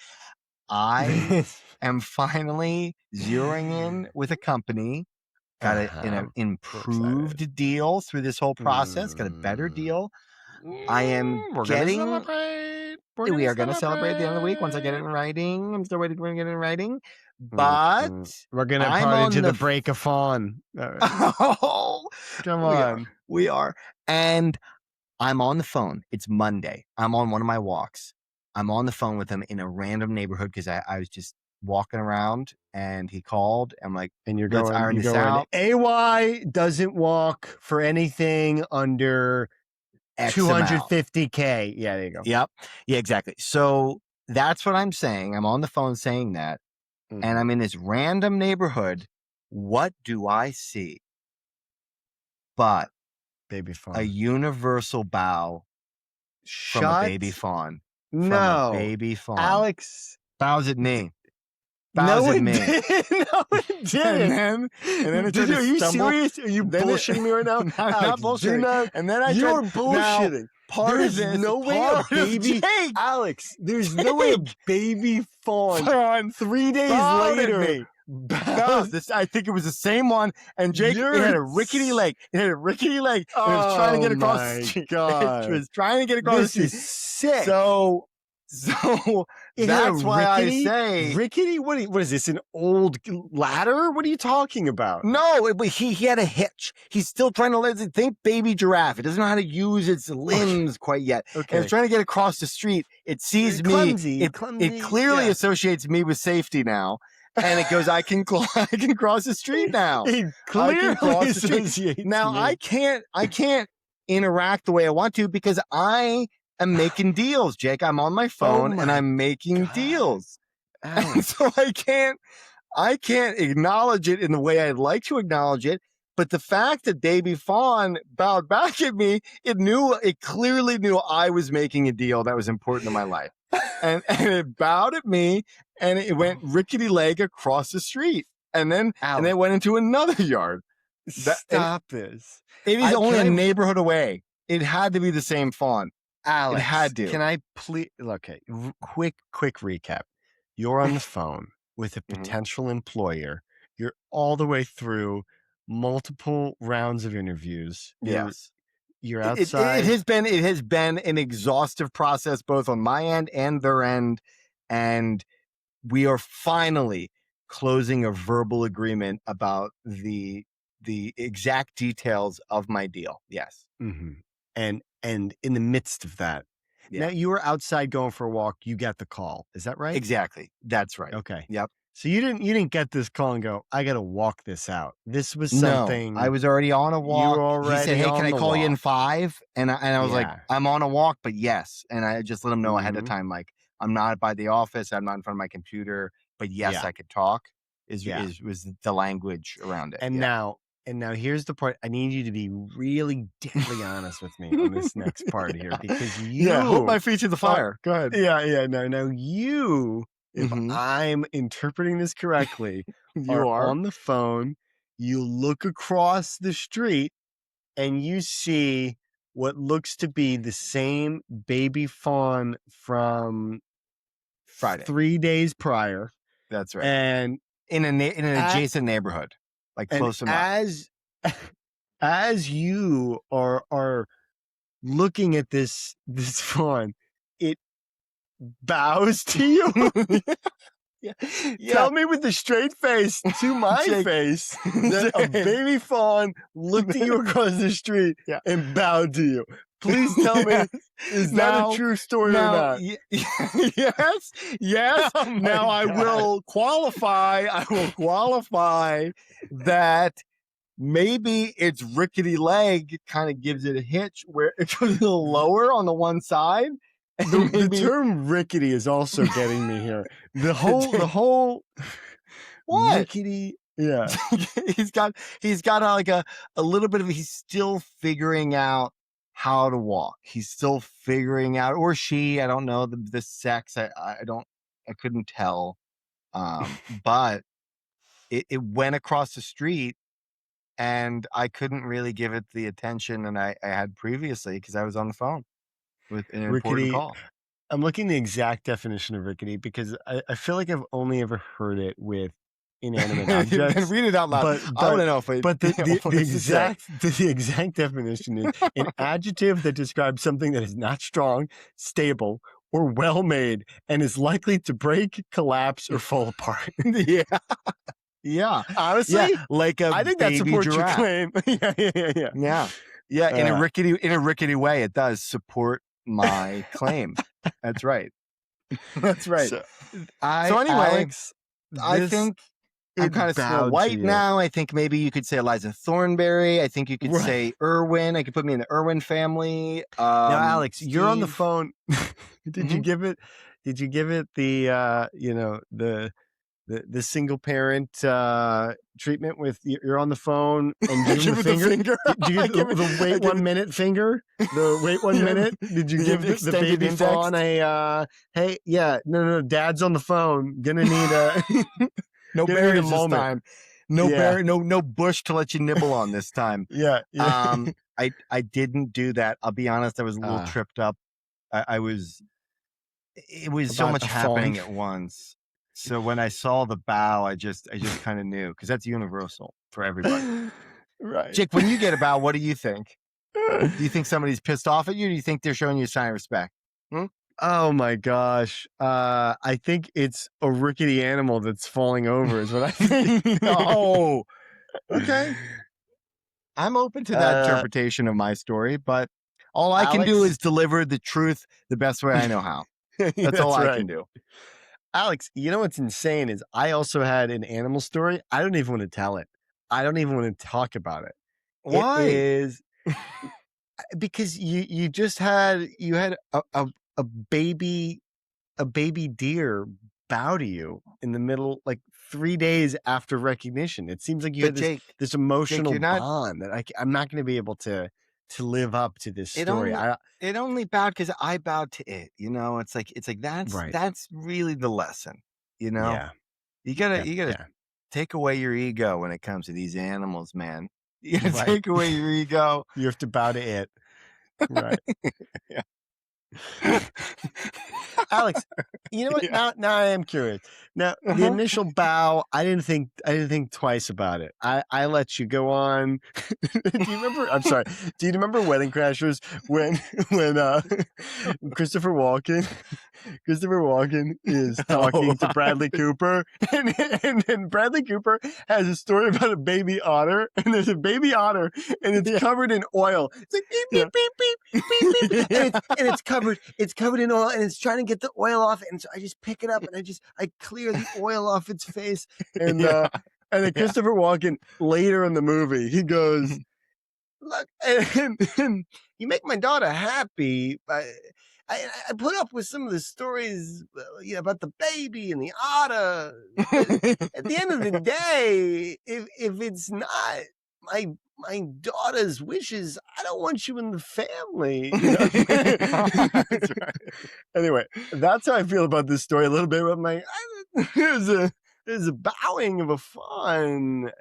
I am finally zeroing in with a company. Got an I'm so excited. improved deal through this whole process. Got a better deal. I am We're gonna getting. celebrate. We're We gonna are going to celebrate at the end of the week once I get it in celebrate. writing. I'm still waiting for it to get it in writing, but We're gonna I'm party on to the. the break of fawn. Oh, Come we on. are. We are. And I'm on the phone. It's Monday. I'm on one of my walks. I'm on the phone with him in a random neighborhood because I was just walking around and he called. I'm like, And let's iron this out. AY doesn't walk for anything under X amount. 250K. Yeah, there you go. Yep. Yeah, exactly. So that's what I'm saying. I'm on the phone saying that. And I'm in this random neighborhood. What do I see? But baby fawn. A universal bow from a baby fawn. No. From a baby fawn. Alex. Bows at me. No, Bows it at me. didn't. No, it didn't. And then it Are you stumble. serious? Are you bullshitting me right now? I'm Alex, not bullshitting. And then you're bullshitting. There's no way a baby Alex. There's no way a baby fawn 3 days later. No, I think it was the same one. And Jake, it had a rickety leg. It had a rickety leg. And it was trying to get across the street. God. It was trying to get across the street. This is sick. So that's why I say rickety. What is this? An old ladder? What are you talking about? No, he had a hitch. He's still trying to think baby giraffe. It doesn't know how to use its limbs quite yet. Okay. And it's trying to get across the street. It sees me. Clumsy, it clearly associates me with safety now. And it goes, I can cross the street now. It clearly associates now me. I can't interact the way I want to because I am making deals, Jake. I'm on my phone and I'm making deals. And so I can't acknowledge it in the way I'd like to acknowledge it. But the fact that baby fawn bowed back at me, it clearly knew I was making a deal that was important in my life. And it bowed at me and it went rickety leg across the street. And then it went into another yard. Stop this. It is only a neighborhood away. It had to be the same fawn. Alex, it had to. Can I please? Okay, quick recap. You're on the phone with a potential employer. You're all the way through multiple rounds of interviews. Yes. You're outside. It has been an exhaustive process, both on my end and their end. And we are finally closing a verbal agreement about the exact details of my deal. Yes. Mm-hmm. And in the midst of that, now you were outside going for a walk. You got the call. Is that right? Exactly. That's right. Okay. Yep. So you didn't get this call and go, I got to walk this out. This was something. No, I was already on a walk. You were already. He said, "Hey, can I call you in 5?" And I was like, "I'm on a walk, but yes." And I just let him know ahead of time, like, I'm not by the office. I'm not in front of my computer, but yes, I could talk. Was the language around it. And now here's the part. I need you to be really deadly honest with me on this next part here, because hold my feet to the fire. Go ahead. No, you. If I'm interpreting this correctly, you are on the phone, you look across the street, and you see what looks to be the same baby fawn from Friday, 3 days prior. That's right. And in an adjacent neighborhood, like close enough. As you are looking at this fawn, it bows to you. Tell me with a straight face to my face that a baby fawn looked at you across the street and bowed to you. Please tell me, is that a true story or not? Yes. Now I will qualify that maybe its rickety leg kind of gives it a hitch where it goes a little lower on the one side. The term rickety is also getting me here. The whole what? Rickety. Yeah. he's got a little bit of, he's still figuring out how to walk. He's still figuring out, or she, I don't know the sex. I couldn't tell. But it went across the street and I couldn't really give it the attention and I had previously because I was on the phone with an important call. I'm looking the exact definition of rickety because I feel like I've only ever heard it with inanimate objects. Read it out loud. But I want to know if the exact definition is an adjective that describes something that is not strong, stable, or well made, and is likely to break, collapse, or fall apart. Yeah. Honestly, like I think that supports your claim. Yeah. In a rickety way, it does support my claim. That's right. That's right. So anyway, Alex, I think I'm kind of Snow White now. I think maybe you could say Eliza Thornberry. I think you could say Irwin. I could put me in the Irwin family. Now, Alex, Steve. You're on the phone. Did you give it? Did you give it the the single parent treatment with you're on the phone and you give him the Give finger. it the Do you give the wait 1 minute finger? The wait 1 minute? Did you give the extended baby index? fawn a hey, yeah, no, dad's on the phone. Gonna need a no gonna need a berries this moment. time. No Yeah. no bush to let you nibble on this time. Yeah. I didn't do that. I'll be honest, I was a little tripped up. It was so much happening at once. So when I saw the bow, I just kind of knew, because that's universal for everybody. Right. Jake, when you get a bow, what do you think? Do you think somebody's pissed off at you? Or do you think they're showing you a sign of respect? Oh my gosh. I think it's a rickety animal that's falling over is what I think. Oh, okay. I'm open to that interpretation of my story, but all I can do is deliver the truth the best way I know how. That's all I can do. Alex, you know what's insane is I also had an animal story. I don't even want to tell it. I don't even want to talk about it. Why? It is because you just had a baby deer bow to you in the middle, like 3 days after recognition. It seems like you had this emotional bond that I'm not going to be able to live up to this story. It only bowed because I bowed to it. You know, it's like that's really the lesson. You know, yeah. You gotta take away your ego when it comes to these animals, man. You gotta take away your ego. You have to bow to it. Right. Yeah. Alex, you know what? Yeah. Now I am curious. Now the initial bow, I didn't think twice about it. I let you go on. Do you remember? I'm sorry. Do you remember Wedding Crashers when Christopher Walken is talking to Bradley Cooper, and Bradley Cooper has a story about a baby otter, and there's a baby otter, and it's covered in oil. It's like beep beep beep beep beep beep, and it's covered in oil, and it's trying to get the oil off, and so I just pick it up and I clear the oil off its face, and then Christopher Walken later in the movie he goes, look, and you make my daughter happy. I put up with some of the stories about the baby and the otter. At the end of the day, if it's not my daughter's wishes, I don't want you in the family. You know? That's right. Anyway, that's how I feel about this story a little bit. With there's a bowing of a fawn.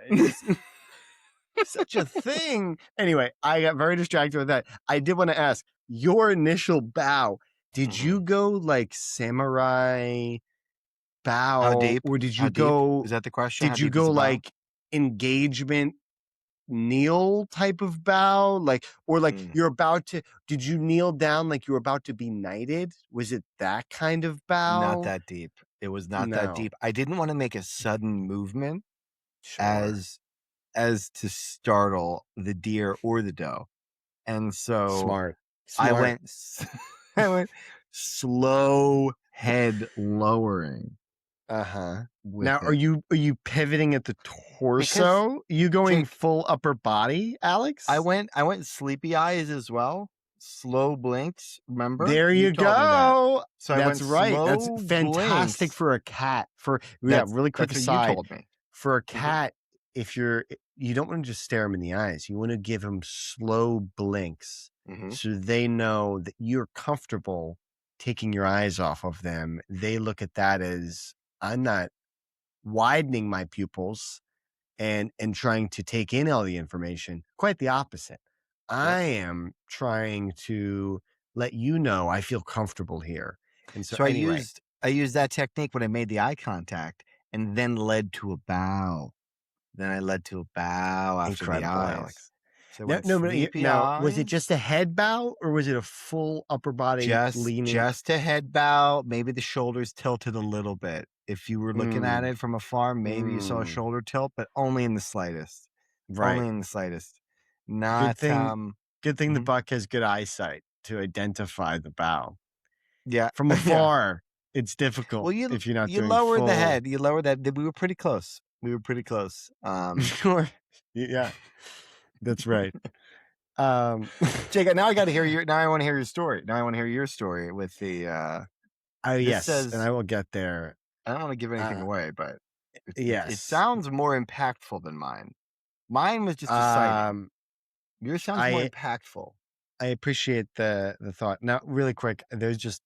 Such a thing. Anyway, I got very distracted with that. I did want to ask your initial bow. Did you go like samurai bow? How deep? Or did you go? Is that the question? Did you go like engagement kneel type of bow? You're about to, did you kneel down like you were about to be knighted? Was it that kind of bow? Not that deep. It was not that deep. I didn't want to make a sudden movement as to startle the deer or the doe. And so smart. I went slow head lowering. Now, are you pivoting at the torso? You going full upper body, Alex? I went sleepy eyes as well. Slow blinks. Remember? There you go. So that's right. That's fantastic blinks. For a cat. Really quick aside. You told me. For a cat, if you don't want to just stare them in the eyes, you want to give them slow blinks so they know that you're comfortable taking your eyes off of them. They look at that as, I'm not widening my pupils and trying to take in all the information. Quite the opposite. I am trying to let you know I feel comfortable here. And so anyway, I used that technique when I made the eye contact and then led to a bow. Then I led to a bow after the eyes. Alex. So now, was it just a head bow or was it a full upper body leaning? Just a head bow. Maybe the shoulders tilted a little bit. If you were looking at it from afar, maybe you saw a shoulder tilt, but only in the slightest. Right. Only in the slightest. Not good thing the buck has good eyesight to identify the bow. Yeah. From afar, it's difficult if you're not doing lower full... the head. You lower that. We were pretty close. Sure. Yeah. That's right. Jake, now I got to hear your. Now I want to hear your story. Now I want to hear your story with the. Yes, and I will get there. I don't want to give anything away, but It Yes. sounds more impactful than mine. Mine was just exciting. Um, Yours sounds more I impactful. I appreciate the thought. Now, really quick, there's just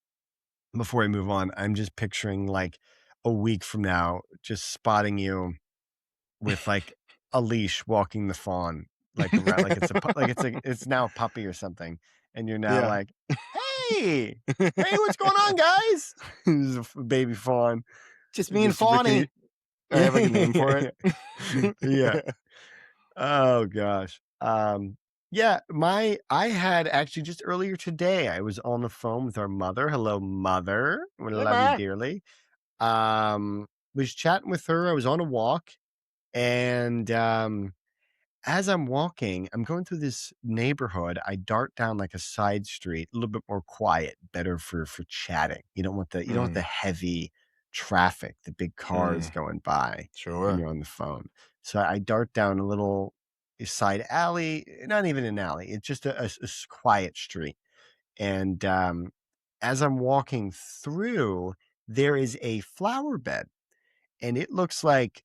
before I move on, I'm just picturing like a week from now, just spotting you with like a leash walking the fawn like around, like it's now a puppy or something, and you're now Yeah. like, hey, hey, what's going on, guys? There's a baby fawn. Just me and Just rickety. Fawny. I have like a name for Yeah, it. yeah. Oh gosh. Yeah, I had actually just earlier today, I was on the phone with our mother. Hello, mother. We Hey, love you Ma. dearly. Was chatting with her. I was on a walk, and as I'm walking, I'm going through this neighborhood. I dart down like a side street, a little bit more quiet, better for chatting. You don't want the Mm, heavy traffic, the big cars mm, going by when sure. you're on the phone. So I dart down a little side alley, not even an alley. It's just a quiet street. And as I'm walking through, there is a flower bed, and it looks like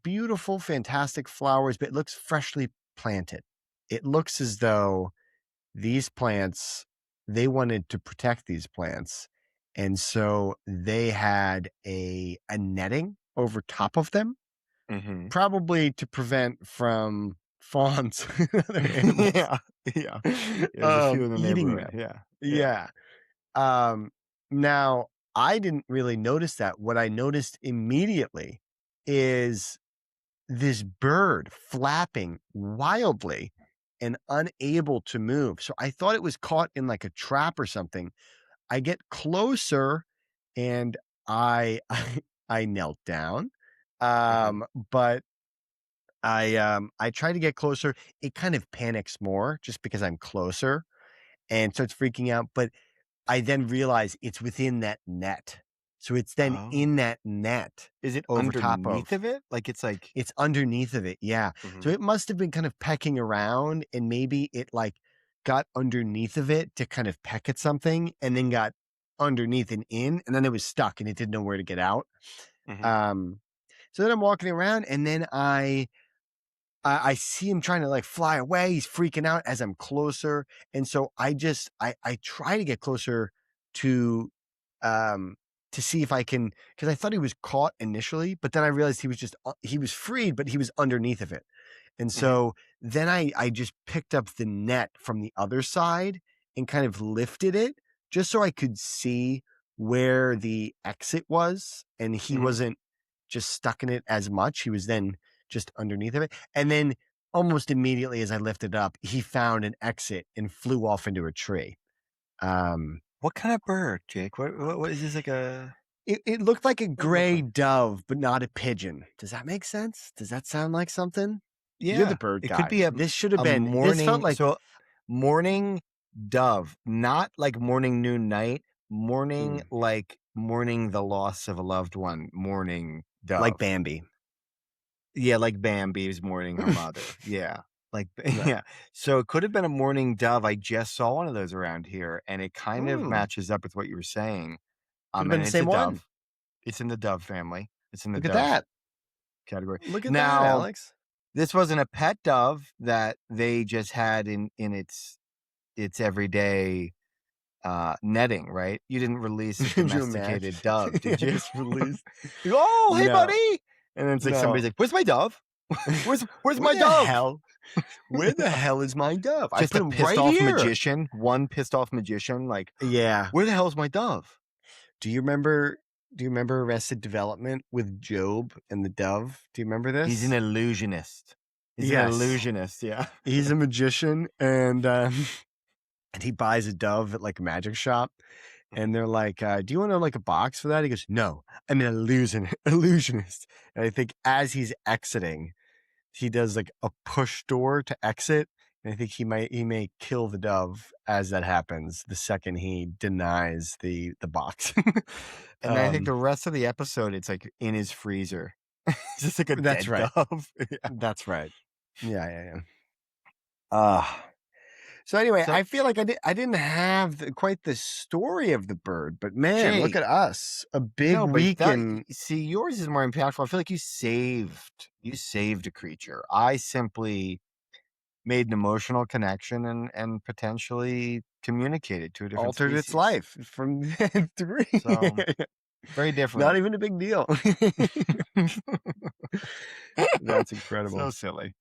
beautiful, fantastic flowers, but it looks freshly planted. It looks as though these plants, they wanted to protect these plants. And so they had a netting over top of them, Hmm. probably to prevent from fawns and other animals Yeah. Yeah. There's a few in the eating neighborhood. them. Yeah. Yeah. Yeah. Um, Now I didn't really notice that. What I noticed immediately is this bird flapping wildly and unable to move. So I thought it was caught in like a trap or something. I get closer and I I knelt down. Hmm. But I try to get closer. It kind of panics more just because I'm closer and starts freaking out. But I then realize it's within that net. So it's then in Oh. that net Is it over top underneath of of it? Like it's like. it's underneath of it, yeah. So Mhm. it must have been kind of pecking around, and maybe it, like, got underneath of it to kind of peck at something and then got underneath and in, and then it was stuck and it didn't know where to get out. Mhm. Um, so then I'm walking around and then I see him trying to like fly away. He's freaking out as I'm closer. And so I try to get closer to um to see if I can, because I thought he was caught initially, but then I realized he was freed, but he was underneath of it. And Mhm. so then I just picked up the net from the other side and kind of lifted it just so I could see where the exit was. And he Mhm. wasn't just stuck in it as much. He was then just underneath of it. And then almost immediately as I lifted up, he found an exit and flew off into a tree. Um, What kind of bird, Jake? What is this like a it looked like a what does it look gray like? dove, but not a pigeon. Does that make sense? Does that sound like something? You're the Yeah, bird it could guy. be This felt like, morning dove, not like morning, noon, night. Morning, mm, like mourning the loss of a loved one. Morning like dove. Bambi. Yeah, like Bambi is mourning her mother. Yeah, like Right. yeah. So it could have been a mourning dove. I just saw one of those around here, and it kind of Mm, matches up with what you were saying. could have been And the it's a same one. dove. It's in the dove family. It's in the Look at dove that. category. Look at that, Now, Alex. this wasn't a pet dove that they just had in its everyday netting, right? You didn't release a Could you imagine? domesticated dove, did Yeah, you? just released. You go, oh, hey, No, buddy. And then it's like somebody's no. like, where's my dove? Where's Where my the dove? hell? Where the hell is my dove? I Just put a him pissed right off here. magician, one pissed off magician, like, Yeah. where the hell's my dove? Do you remember Arrested Development with Job and the dove? Do you remember He's an this? illusionist. He's an Yes. illusionist, yeah. He's a magician, and and he buys a dove at like a magic shop, and they're like, "Do you want to like a box for that?" He goes, "No, I'm an illusionist." And I think as he's exiting, he does like a push door to exit. And I think he may kill the dove as that happens the second he denies the box. And then I think um, the rest of the episode, it's like in his freezer. It's just like a that's dead right. dove. Yeah. That's right. Yeah, yeah, yeah. Ah. So anyway, So I feel like I didn't have quite the story of the bird, but man, look Jake, at us, a big no, but week that in. see yours is more impactful. I feel like you saved a creature. I simply made an emotional connection and potentially communicated to a different Altered its species. life from three. So very Not different. even a big deal. That's So incredible. silly.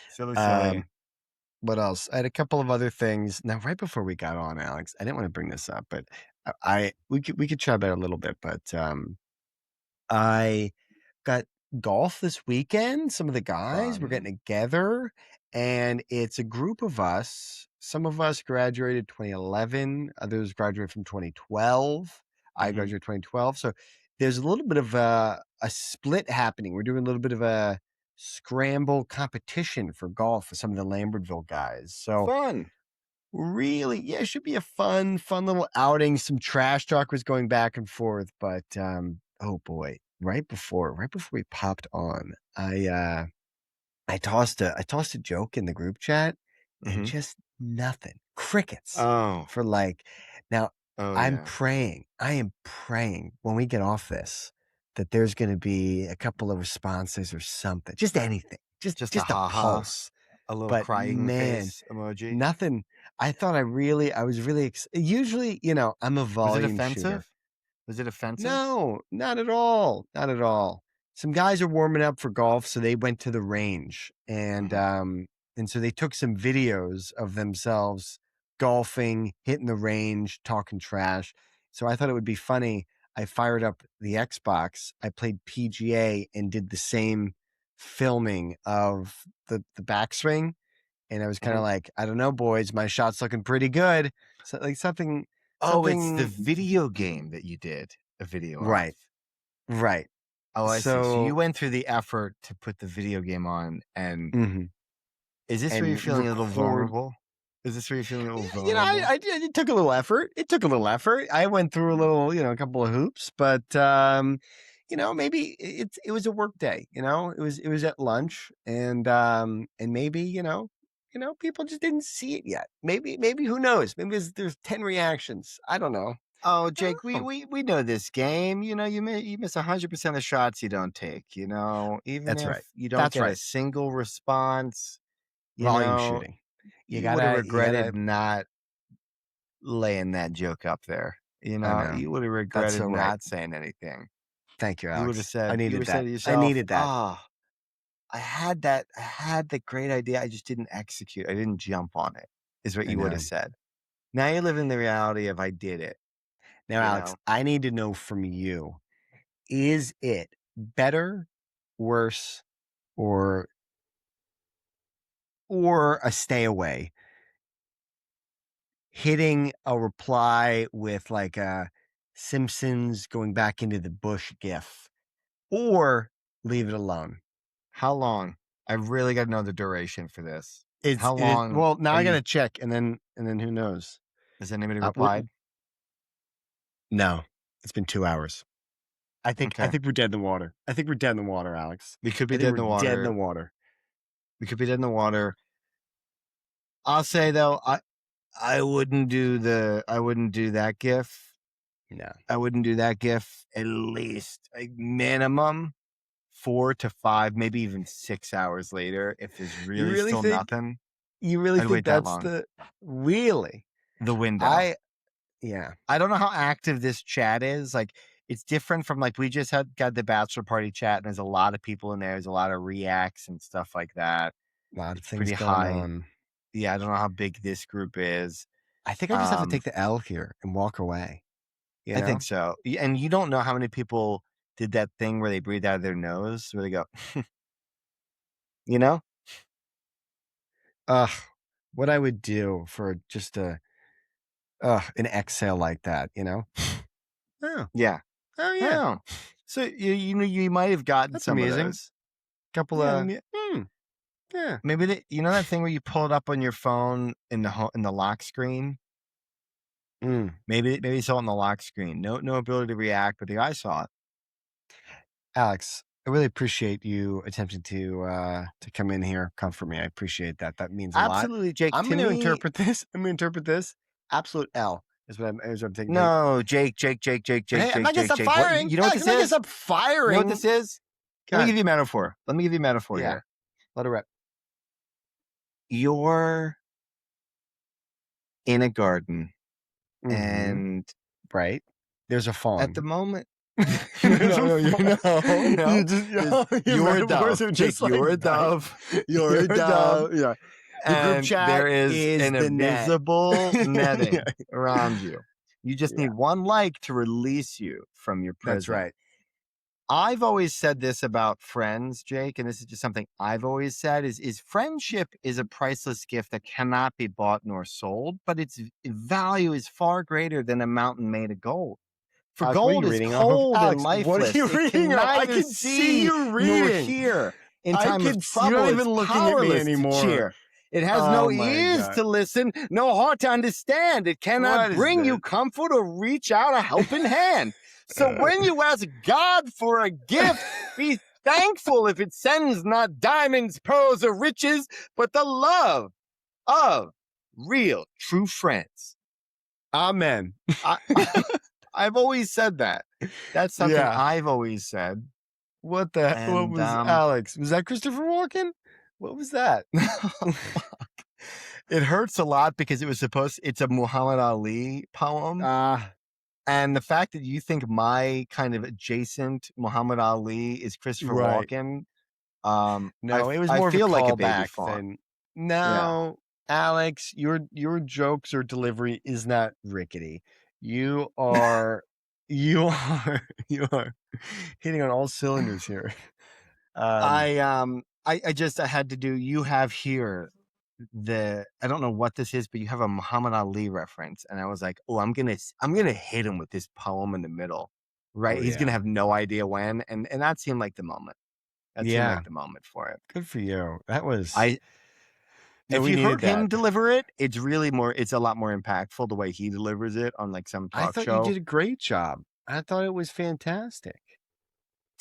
Silly, Um, silly. what else? I had a couple of other things. Now, right before we got on, Alex, I didn't want to bring this up, but we could chat about it a little bit. But I got golf this weekend. Some of the guys were Fun. getting together, and it's a group of us. Some of us graduated 2011, others graduated from 2012. I Hmm. graduated 2012. So there's a little bit of a split happening. We're doing a little bit of a scramble competition for golf with some of the Lambertville guys. So Fun. really, yeah, it should be a fun little outing. Some trash talk was going back and forth, but oh boy, right before we popped on, I tossed a joke in the group chat and Hmm. just nothing. Crickets Oh. for like now Oh I yeah. am praying when we get off this that there's gonna be a couple of responses or something. Just anything. Just Just a just a haha. pulse. A little But crying man, face emoji. nothing. I was really usually, I'm a Was it volume shooter. offensive? Was it offensive? No, not at all. Not at all. Some guys are warming up for golf, so they went to the range Hmm. and so they took some videos of themselves golfing, hitting the range, talking trash. So I thought it would be funny. I fired up the Xbox, I played PGA and did the same filming of the backswing. And I was kind Hmm. of like, I don't know, boys, my shot's looking pretty good. So like Oh, it's the something video game that you did a video of. right. Right. Oh, I see. So you So went through the effort to put the video game on, and mhm, is this where you're and feeling a little record. vulnerable? Is this where you're feeling a little You know, vulnerable? it took a little effort. It took a little effort. I went through a little, a couple of hoops, but maybe it was a work day. It was at lunch, and maybe people just didn't see it yet. Maybe who knows? Maybe there's 10 reactions. I don't know. Oh, I don't Jake, we know. we we know this game. You miss 100% of shots you don't take. Even That's if right. you don't That's get a right. single response, you Volume know shooting. You you would have gotta. regretted not laying that joke up there. I know. You would have That's regretted so right. not saying anything. Thank you, You would have Alex. I said you would needed have said that. to I yourself, needed that. "Ah, I had the great idea. I just didn't execute. I didn't jump on it." Is what I you would have know. said. Now you live in the reality of I did it. Now, You Alex, know. I need to know from you, is it better, worse, or a stay away? Hitting a reply with like a Simpsons going back into the bush gif, or leave it alone. How long? I really got to know the duration for this. It's How it is long well, now are I you? gotta check and then who knows? Has anybody We replied? no, it's been 2 hours. I Okay, think we're dead in the water. I think we're dead in the water, Alex. we could I be think dead in we're the dead in the water. water. We could be dead in the water. I'll say though, I wouldn't do that gif. No. I wouldn't do that gif at least a minimum 4 to 5, maybe even 6 hours later. If there's You really really still think nothing, you really I'd think wait that that's long. the really? The window. I yeah, I don't know how active this chat is. Like, it's different from like we just got the bachelor party chat, and there's a lot of people in there. There's a lot of reacts and stuff like that. a lot of It's things pretty going high. on. Yeah, I don't know how big this group is. I think I just have to Um, take the L here and walk away, you I think know? so. And you don't know how many people did that thing where they breathe out of their nose, where they go, you know? Ugh, what I would do for just an exhale like that, you know? Oh, Yeah. oh yeah, Oh. So you might have gotten that's some of amusing. those. Couple Yeah, of yeah. maybe that thing where you pull it up on your phone in the lock screen. Mm. Maybe you saw it on the lock screen. No ability to react, but the guy saw it. Alex, I really appreciate you attempting to come in here, comfort me. I appreciate that. That means a lot. Absolutely, Jake. I'm To going to me, interpret this. Absolute L is what I'm taking. no, Jake. Hey, I'm not gonna stop firing. You know what Guys, this I'm not gonna is? stop firing. You know what this is? Let me God, give you a metaphor. yeah, Here. let it rip. You're in a garden, Mm-hmm. and Right. There's a at the fawn. moment, There's a no, fawn. no. Your You're a metaphors dove, are Jake. just like You're a that. dove. You're You're a a dove. dove. Yeah. The group And chat there is is an the net. invisible netting Yeah. around you. You just Yeah. need one like to release you from your That's prison. right. I've always said this about friends, Jake, and this is just something I've always said is friendship is a priceless gift that cannot be bought nor sold, but its value is far greater than a mountain made of gold. For Alex, what are gold you is reading off of? cold and Alex, what are lifeless. you It reading can off? I neither can see see you nor reading. hear. In I time of can see, you're trouble, not it's even looking at me powerless to anymore. cheer. It has Oh no my ears God. to listen, no heart to understand. It cannot What is bring you this? comfort or reach out a helping hand. So when you ask God for a gift, be thankful if it sends not diamonds, pearls, or riches, but the love of real, true friends. Amen. I, I've always said that. That's something Yeah. I've always said. What And was Alex? Was that Christopher Walken? What was that? it hurts a lot because it's a Muhammad Ali poem. And the fact that you think my kind of adjacent Muhammad Ali is Christopher Right. Walken, No, it was I more feel of a like a baby callback fawn. than no, Alex. Your jokes or delivery is not rickety. You are you are hitting on all cylinders here. I just I had to do. You have here I don't know what this is, but you have a Muhammad Ali reference, and I was like, oh, I'm gonna hit him with this poem in the middle, right? Oh, He's yeah. gonna have no idea when, and that seemed like the moment. That seemed like the moment for it. Good for you. That was if we you needed heard him that. deliver it, it's a lot more impactful the way he delivers it on like some I talk thought show. you did a great job. I thought it was fantastic.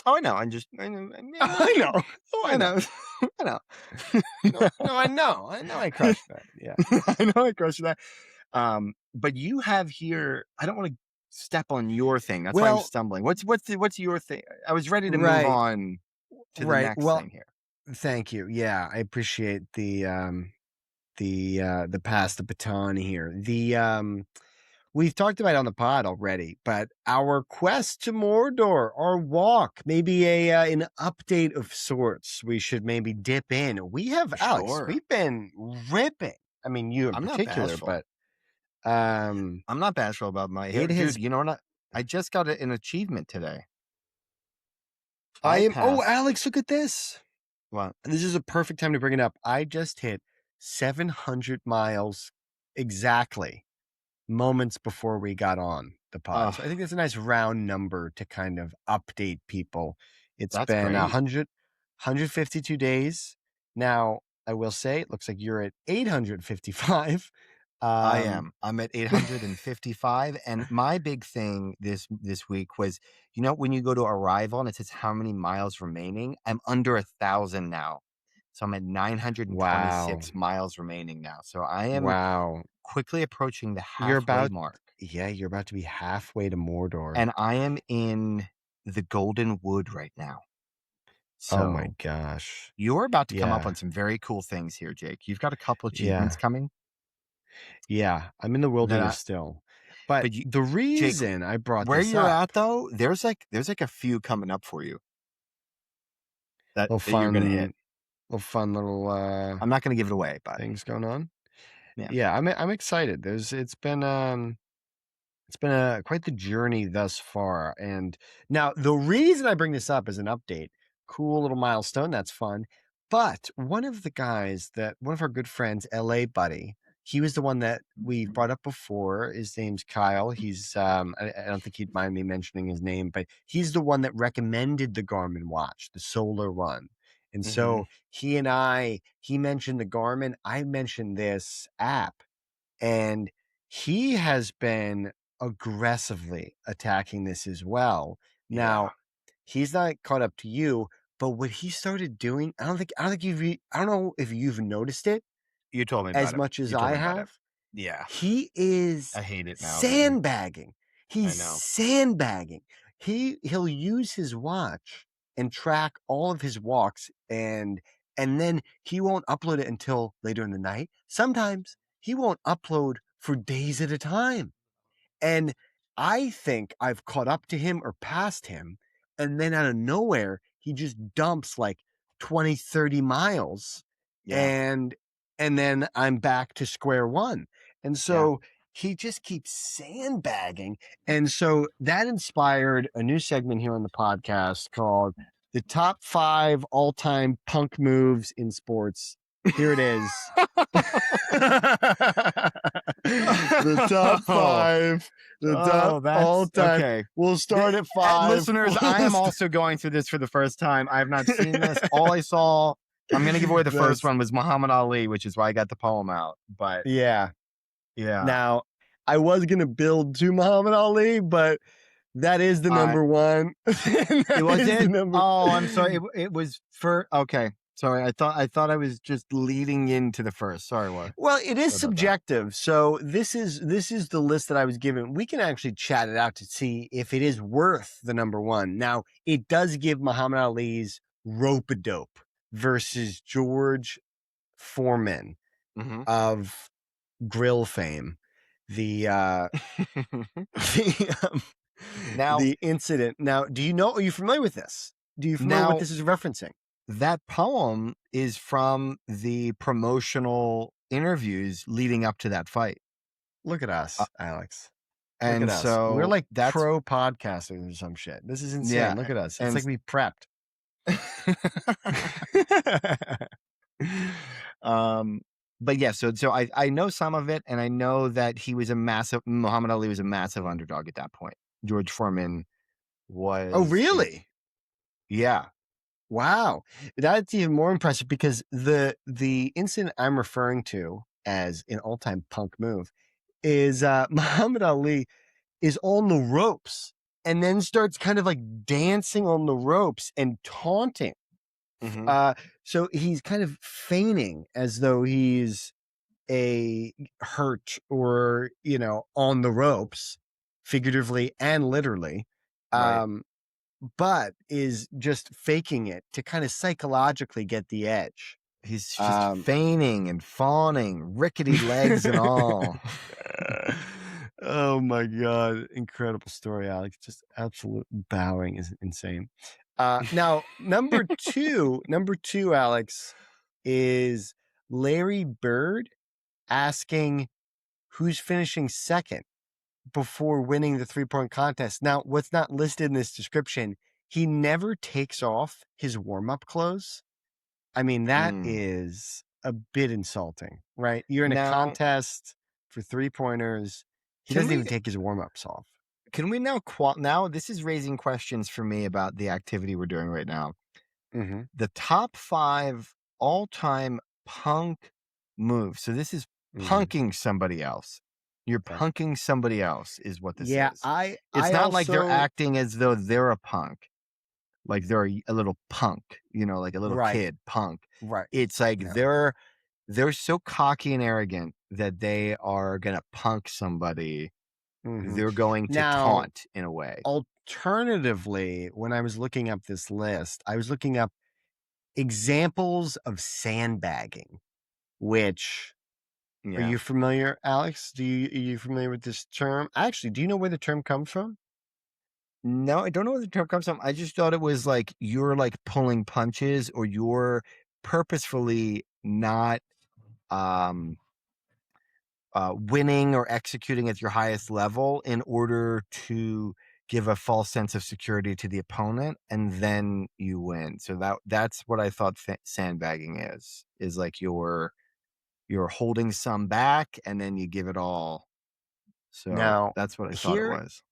Oh, I know. I know. I know. Oh, I know. I know. I know. I crushed that. Yeah. I know I crushed that. But you have here, I don't want to step on your thing. That's why I'm stumbling. What's your thing? I was ready to move on to the next thing here. Thank you. Yeah, I appreciate the pass the baton here. We've talked about it on the pod already, but our quest to Mordor, our walk, maybe an update of sorts. We should maybe dip in. We have Alex. We've been ripping. I mean, you in particular, but I'm not bashful about my hair, dude. You know what? I just got an achievement today. Alex, look at this. What? This is a perfect time to bring it up. I just hit 700 miles exactly moments before we got on the pod. So I think that's a nice round number to kind of update people. It's been 152 days. Now, I will say, it looks like you're at 855. I am. I'm at 855. And my big thing this week was, when you go to Arrival and it says how many miles remaining, I'm under 1,000 now. So I'm at 926 miles remaining now. So I am quickly approaching the halfway mark. Yeah, you're about to be halfway to Mordor. And I am in the Golden Wood right now. So oh my gosh. You're about to come up on some very cool things here, Jake. You've got a couple achievements coming. Yeah, I'm in the wilderness still. But the reason Jake, I brought where this you're up, at though, there's like a few coming up for you that you're gonna hit. Little I'm not gonna give it away, but things going on. Yeah, I'm excited. It's been quite the journey thus far. And now the reason I bring this up is an update. Cool little milestone. That's fun. But one of our good friends, LA buddy, he was the one that we brought up before. His name's Kyle. He's, I don't think he'd mind me mentioning his name, but he's the one that recommended the Garmin watch, the solar one. And so he mentioned the Garmin. I mentioned this app, and he has been aggressively attacking this as well. Now, he's not caught up to you, but what he started doing, I don't know if you've noticed it You told me as about it. much as You told I me about it. have. Yeah. He is I hate it now, baby. sandbagging. I He's know. sandbagging. He'll use his watch and track all of his walks, and then he won't upload it until later in the night. Sometimes he won't upload for days at a time. And I think I've caught up to him or passed him. And then out of nowhere, he just dumps like 20, 30 miles. Yeah. And then I'm back to square one. And Yeah. so he just keeps sandbagging. And so that inspired a new segment here on the podcast called The Top 5 All-Time Punk Moves in Sports. Here it is. The top 5. The top all time. Okay. We'll start at 5. Listeners, I am also going through this for the first time. I have not seen this. All I saw, I'm going to give away the first one, was Muhammad Ali, which is why I got the poem out. But yeah. Yeah. Now, I was going to build to Muhammad Ali, but that is the number one. It was it? Oh, I'm sorry. It was for, okay. Sorry, I thought I was just leading into the first. Sorry, what? Well, it is subjective. So this is the list that I was given. We can actually chat it out to see if it is worth the number one. Now, it does give Muhammad Ali's rope-a-dope versus George Foreman of grill fame. The the incident. Now, are you familiar with this? Do you familiar what this is referencing? That poem is from the promotional interviews leading up to that fight. Look at us, Alex. And look at so us. We're like pro podcasters or some shit. This is insane. Yeah, look at us. It's like we prepped. But yeah, so I know some of it, and I know that Muhammad Ali was a massive underdog at that point. George Foreman was. Oh, really? Yeah. Wow. That's even more impressive because the incident I'm referring to as an all-time punk move is Muhammad Ali is on the ropes and then starts kind of like dancing on the ropes and taunting. So he's kind of feigning as though he's hurt or, on the ropes, figuratively and literally. Right. But is just faking it to kind of psychologically get the edge. He's just feigning and fawning, rickety legs and all. Oh my God. Incredible story, Alex. Just absolute bowing is insane. Now, number two, Alex, is Larry Bird asking who's finishing second before winning the 3-point contest. Now, what's not listed in this description, he never takes off his warm-up clothes. I mean, that is a bit insulting, right? You're in a contest for 3-pointers. He doesn't even take his warm-ups off. Can we now this is raising questions for me about the activity we're doing right now. The top 5 all-time punk moves. So this is punking somebody else. You're punking somebody else is what this is. It's not like they're acting as though they're a punk. Like they're a little punk, like a little kid punk. Right. It's like they're so cocky and arrogant that they are going to punk somebody. They're going to taunt in a way. Alternatively, when I was looking up this list, I was looking up examples of sandbagging, which are you familiar, Alex? Are you familiar with this term? Actually, do you know where the term comes from? No, I don't know where the term comes from. I just thought it was like you're like pulling punches or you're purposefully not winning or executing at your highest level in order to give a false sense of security to the opponent, and then you win. So that's what I thought sandbagging is like you're holding some back and then you give it all. So now, that's what I thought it was.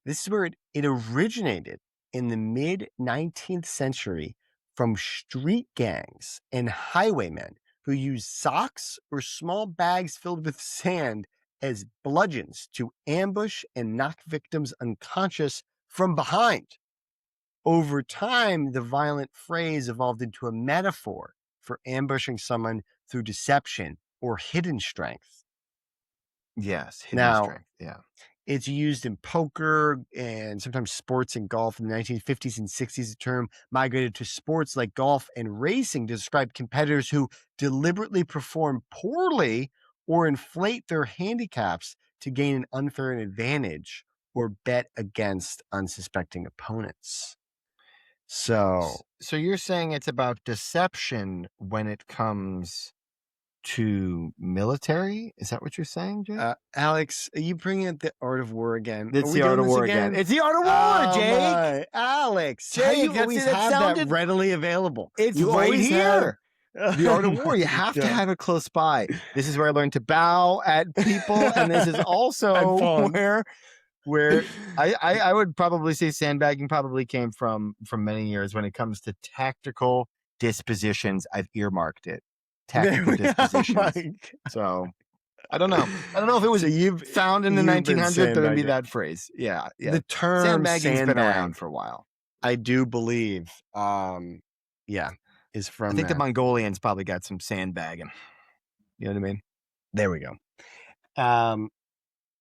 This is where it originated in the mid-19th century from street gangs and highwaymen who used socks or small bags filled with sand as bludgeons to ambush and knock victims unconscious from behind. Over time, the violent phrase evolved into a metaphor for ambushing someone through deception or hidden strength. Yes, hidden Now, strength. Yeah. it's used in poker and sometimes sports and golf. In the 1950s and 60s, the term migrated to sports like golf and racing to describe competitors who deliberately perform poorly or inflate their handicaps to gain an unfair advantage or bet against unsuspecting opponents. So, So you're saying it's about deception when it comes to military? Is that what you're saying, Jake? Alex, are you bringing up the art of war again? It's Are we the art doing of this war again? It's the art of war, Oh Jake. my, Alex, how Jake, you always that have sounded that readily available? It's You right always here. Have... The art of war. You have to have it close by. This is where I learned to bow at people, and this is also where I would probably say sandbagging probably came from many years when it comes to tactical dispositions. I've earmarked it. Tactical dispositions. So I don't know. I don't know if it was found in the 1900s, but it'd be that phrase. Yeah. The term sandbagging's been around for a while. I do believe. Is from. I think the Mongolians probably got some sandbagging. You know what I mean? There we go.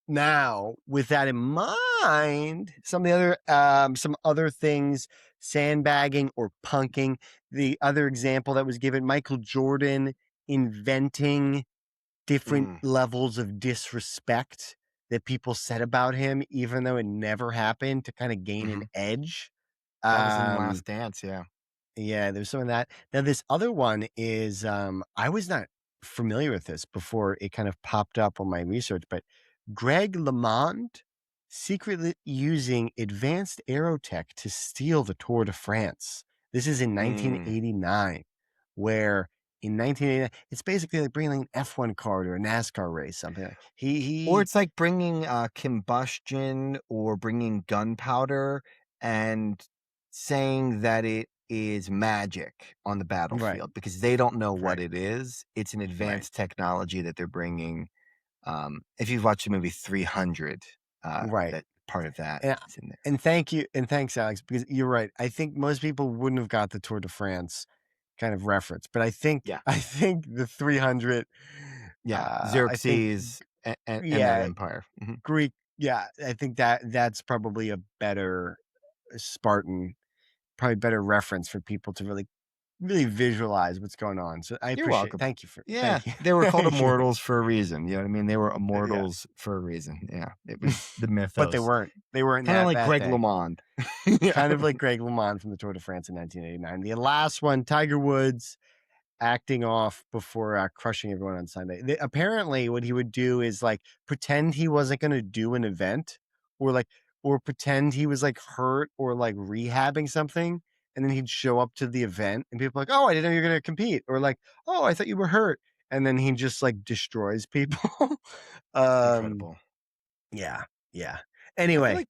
Now, with that in mind, some other things, sandbagging or punking. The other example that was given, Michael Jordan inventing different levels of disrespect that people said about him, even though it never happened, to kind of gain an edge. That was in the Last Dance, yeah. Yeah, there's some of that. Now, this other one is, I was not familiar with this before it kind of popped up on my research, but Greg LeMond secretly using advanced aerotech to steal the Tour de France. This is in 1989, where in 1989, it's basically like bringing an F1 car to a NASCAR race, something like or it's like bringing combustion or bringing gunpowder and saying that it is magic on the battlefield because they don't know what it is. It's an advanced technology that they're bringing. If you've watched the movie 300, that part of that is in there. And thanks, Alex, because you're right. I think most people wouldn't have got the Tour de France kind of reference, but I think the 300, Xerxes and that empire, Greek. Yeah, I think that's probably a better Spartan, probably better reference for people to really visualize what's going on. So I You're appreciate welcome. it. Thank you. Thank you. They were called immortals for a reason. You know what I mean? They were immortals for a reason. Yeah. It was the mythos. But they weren't. They weren't kind of like Greg LeMond. Kind of like Greg LeMond from the Tour de France in 1989. The last one, Tiger Woods acting off before crushing everyone on Sunday. Apparently what he would do is like pretend he wasn't going to do an event or pretend he was like hurt or like rehabbing something. And then he'd show up to the event and people are like, oh, I didn't know you were going to compete. Or like, oh, I thought you were hurt. And then he just like destroys people. Incredible. Yeah. Anyway,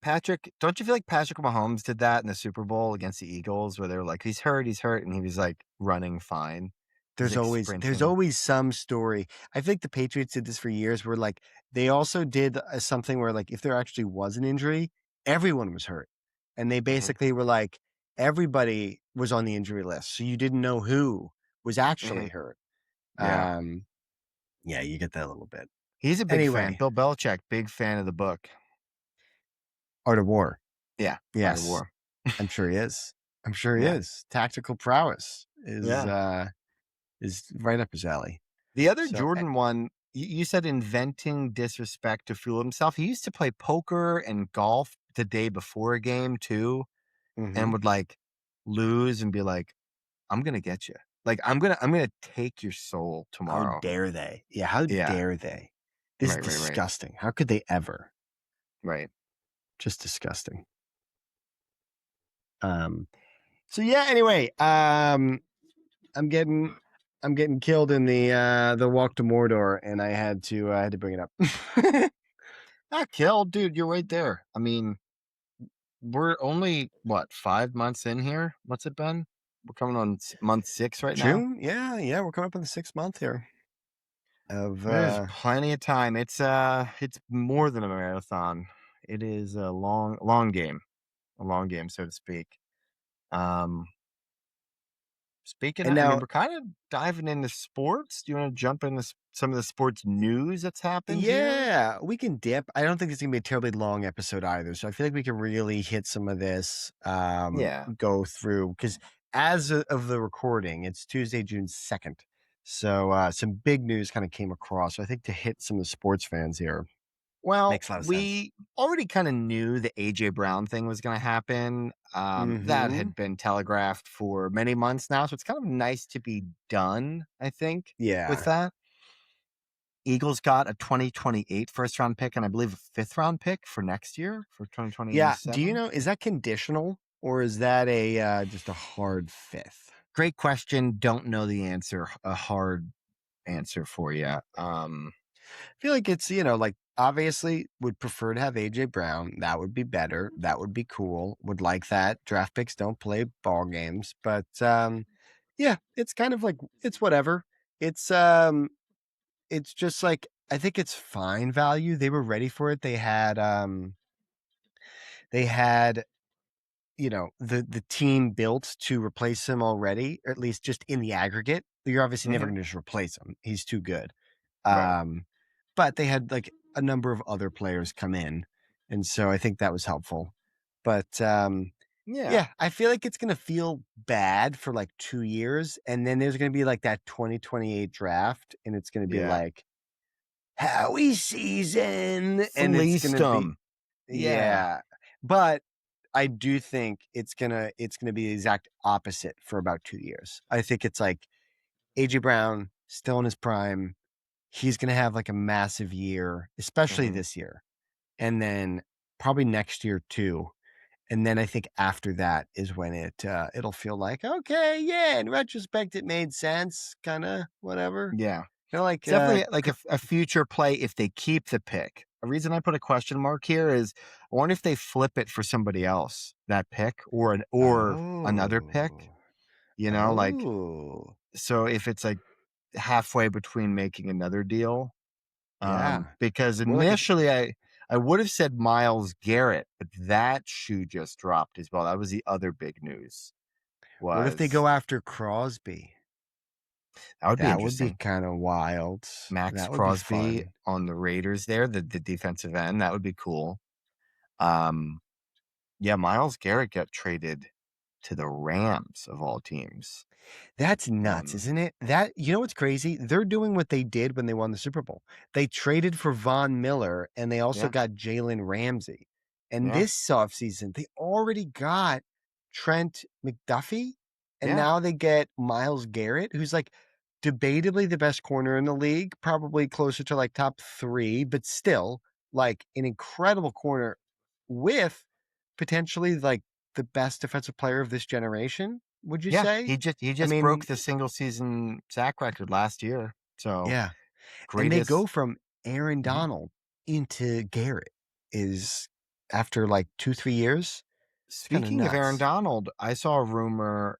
don't you feel like Patrick Mahomes did that in the Super Bowl against the Eagles where they were like, he's hurt. And he was like running fine. There's always some story. I think the Patriots did this for years where like they also did something where like if there actually was an injury, everyone was hurt. And they basically were like, everybody was on the injury list. So you didn't know who was actually hurt. Yeah. Yeah, you get that a little bit. He's a big fan. Bill Belichick, big fan of the book. Art of War. Yeah. Yes. Art of War. I'm sure he is. Tactical prowess is right up his alley. The other Jordan one, you said inventing disrespect to fuel himself. He used to play poker and golf the day before a game too, and would like lose and be like, I'm going to get you. Like, I'm going to take your soul tomorrow. How dare they? Yeah. How dare they? This is disgusting. How could they ever? Right. Just disgusting. So yeah, anyway, I'm getting killed in the walk to Mordor, and I had to bring it up. Not killed, dude. You're right there. I mean, we're only 5 months in here. What's it been? We're coming on month 6 right now. June? Yeah. We're coming up on the 6th month here. There's plenty of time. It's more than a marathon. It is a long game, so to speak. Um, Speaking And of, I mean, now, we're kind of diving into sports. Do you want to jump into some of the sports news that's happened here? yeah, we can dip. I don't think it's gonna be a terribly long episode either, so I feel like we can really hit some of this, Yeah. go through because of the recording, it's Tuesday, June 2nd. So some big news kind of came across. So I think to hit some of the sports fans here Well, makes a lot of sense. we already kind of knew the AJ Brown thing was going to happen. That Mm-hmm. had been telegraphed for many months now, so it's kind of nice to be done, I think, with Yeah. that. Eagles got a 2028 first round pick and I believe a fifth round pick for next year for Yeah. Do you 2027. know, is that conditional or is that just a hard fifth? Great question. Don't know the answer. A hard answer for you. I feel like it's, like obviously would prefer to have AJ Brown. That would be better. That would be cool. Would like that. Draft picks don't play ball games, but yeah, it's kind of like it's whatever. It's it's just like I think it's fine value. They were ready for it. They had the team built to replace him already, or at least just in the aggregate. You're obviously never mhm, going to just replace him. He's too good. Right. Um, but they had like a number of other players come in, and so I think that was helpful. But Yeah. yeah, I feel like it's gonna feel bad for like 2 years, and then there's gonna be like that 2028 draft, and it's gonna be Yeah. like Howie season, and it's Fleeced gonna be them. Yeah. yeah. But I do think it's gonna be the exact opposite for about 2 years. I think it's like AJ Brown still in his prime. He's gonna have like a massive year, especially hmm this year, and then probably next year too. And then I think after that is when it'll feel like okay, yeah. In retrospect, it made sense, kind of whatever. Yeah. Kind of like It's definitely like a future play if they keep the pick. A reason I put a question mark here is I wonder if they flip it for somebody else, that pick or another pick, oh like oh so if it's like halfway between making another deal. yeah, Because more like a initially I would have said Miles Garrett, but that shoe just dropped as well. That was the other big news. what if they Was go after Crosby? that would be That would be interesting. kind of wild. Max That would be Crosby fun. on the Raiders there, the defensive end. That would be cool. Um, yeah, Miles Garrett got traded to the Rams of all teams. That's nuts, Um, isn't it? That you know what's crazy? They're doing what they did when they won the Super Bowl. They traded for Von Miller and they also yeah, got Jalen Ramsey. And yeah, this offseason, they already got Trent McDuffie, and yeah, now they get Miles Garrett, who's like debatably the best corner in the league, probably closer to like top 3, but still like an incredible corner with potentially like the best defensive player of this generation, would you yeah. say? He I just broke mean, the single season sack record last year. So yeah. And they go greatest. from Aaron Mhm. Donald into Garrett is after like 2, 3 years. It's kind of Speaking of Aaron nuts. Donald, I saw a rumor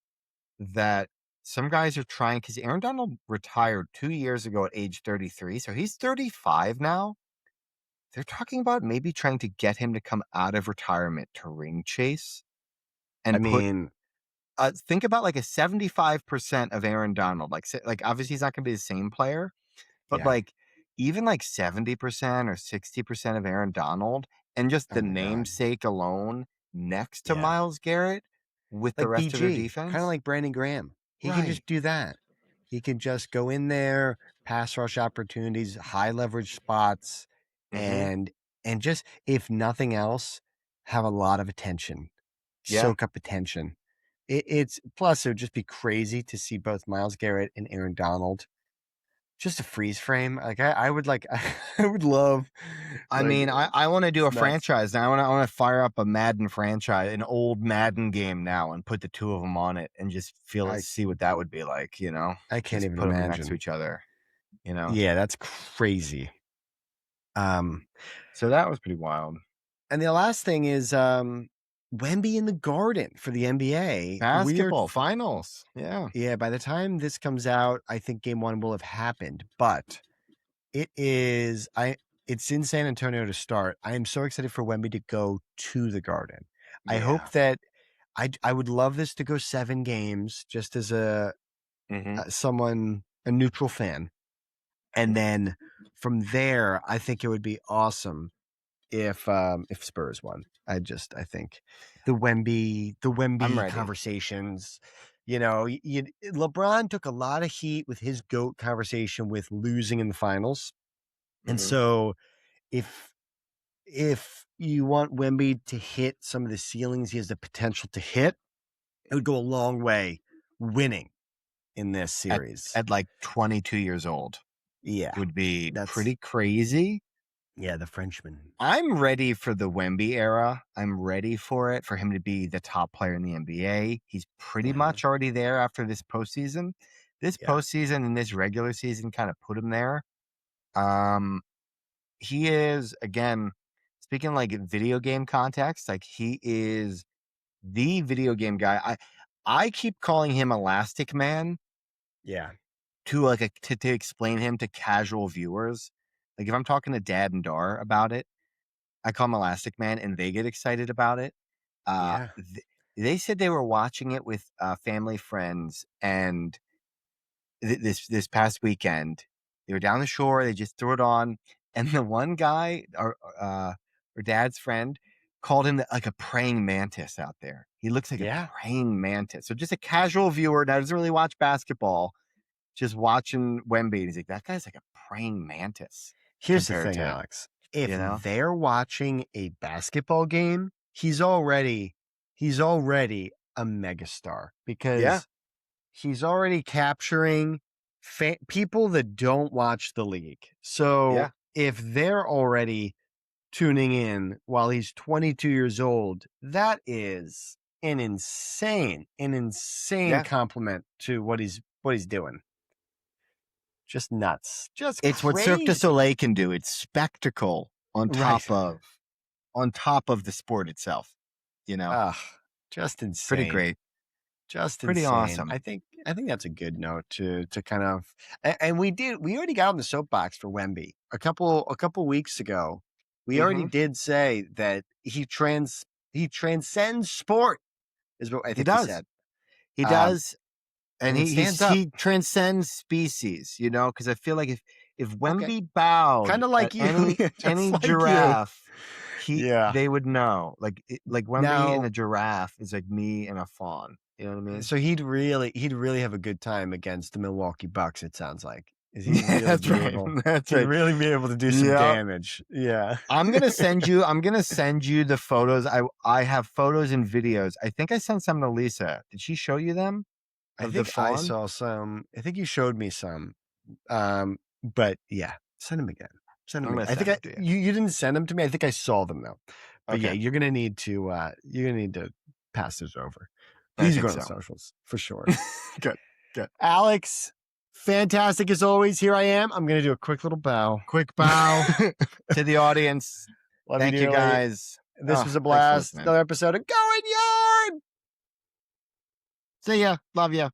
that some guys are trying because Aaron Donald retired 2 years ago at age 33. So he's 35 now. They're talking about maybe trying to get him to come out of retirement to ring chase I and put, mean, think about like a 75% of Aaron Donald. Like obviously he's not going to be the same player, but yeah. like even like 70% or 60% of Aaron Donald and just Oh the my God. namesake alone next to Yeah. Miles Garrett with the Like rest of their BG, kind of defense. like Brandon Graham. He can Right. just do that. He can just go in there, pass rush opportunities, high leverage spots, hmm and just if nothing else, have a lot of attention, Yeah. soak up attention. It's plus it would just be crazy to see both Miles Garrett and Aaron Donald just a freeze frame. Like I would like I would love I like mean, I want to do it's a nuts. franchise now. I want to fire up a Madden franchise, an old Madden game now, and put the two of them on it, and just I see what that would be like. I can't Just even put them next to imagine. each other. You know, Yeah, that's crazy. Um so that was pretty wild. And the last thing is Wemby in the Garden for the NBA. Basketball finals. Yeah, Yeah, by the time this comes out, I think game 1 will have happened, but it is I it's in San Antonio to start. I am so excited for Wemby to go to the Garden. I hope yeah. that I would love this to go 7 games, just as a neutral fan, and then from there, I think it would be awesome if Spurs won. I think the I'm Wemby ready. conversations. LeBron took a lot of heat with his GOAT conversation with losing in the finals, and so if you want Wemby to hit some of the ceilings he has the potential to hit, it would go a long way winning in this series at like 22 years old. Yeah, it would be pretty crazy. Yeah, the Frenchman. I'm ready for the Wemby era. I'm ready for it, for him to be the top player in the NBA. He's pretty much already there after this postseason. This postseason and this regular season kind of put him there. He is, again, speaking like video game context, like he is the video game guy. I keep calling him Elastic Man. Yeah. To explain him to casual viewers. Like if I'm talking to Dad and Dar about it, I call him Elastic Man and they get excited about it. They said they were watching it with family friends, and this past weekend they were down the shore. They just threw it on, and the one guy, our Dad's friend, called him like a praying mantis out there. He looks like a praying mantis. So just a casual viewer that doesn't really watch basketball, just watching Wemby, he's like, that guy's like a praying mantis. Here's the thing, Alex. If they're watching a basketball game, he's already a megastar, because he's already capturing people that don't watch the league. So if they're already tuning in while he's 22 years old, that is an insane compliment to what he's doing. Just nuts. Just it's crazy. What Cirque du Soleil can do. It's spectacle on top of the sport itself. Just insane. Pretty great. Just pretty insane. Awesome. I think that's a good note to kind of, and we already got on the soapbox for Wemby a couple weeks ago. We already did say that he transcends sport, is what I think he said. He does. And he transcends species, because I feel like if Wemby bowed kind of like you, any like giraffe, they would know. Like Wemby and a giraffe is like me and a fawn. You know what I mean? So he'd really have a good time against the Milwaukee Bucks, it sounds like. That's right. He'd really be able to do some damage. Yeah. I'm gonna send you the photos. I have photos and videos. I think I sent some to Lisa. Did she show you them? I think I saw some. I think you showed me some. But yeah, send them again. Send them. I think you didn't send them to me. I think I saw them though. But yeah, you're gonna need to pass those over. These are going on socials for sure. Good. Alex, fantastic as always. Here I am. I'm gonna do a quick little bow. Quick bow to the audience. Thank you guys. This was a blast. Another episode of Going Yard. See ya. Love ya.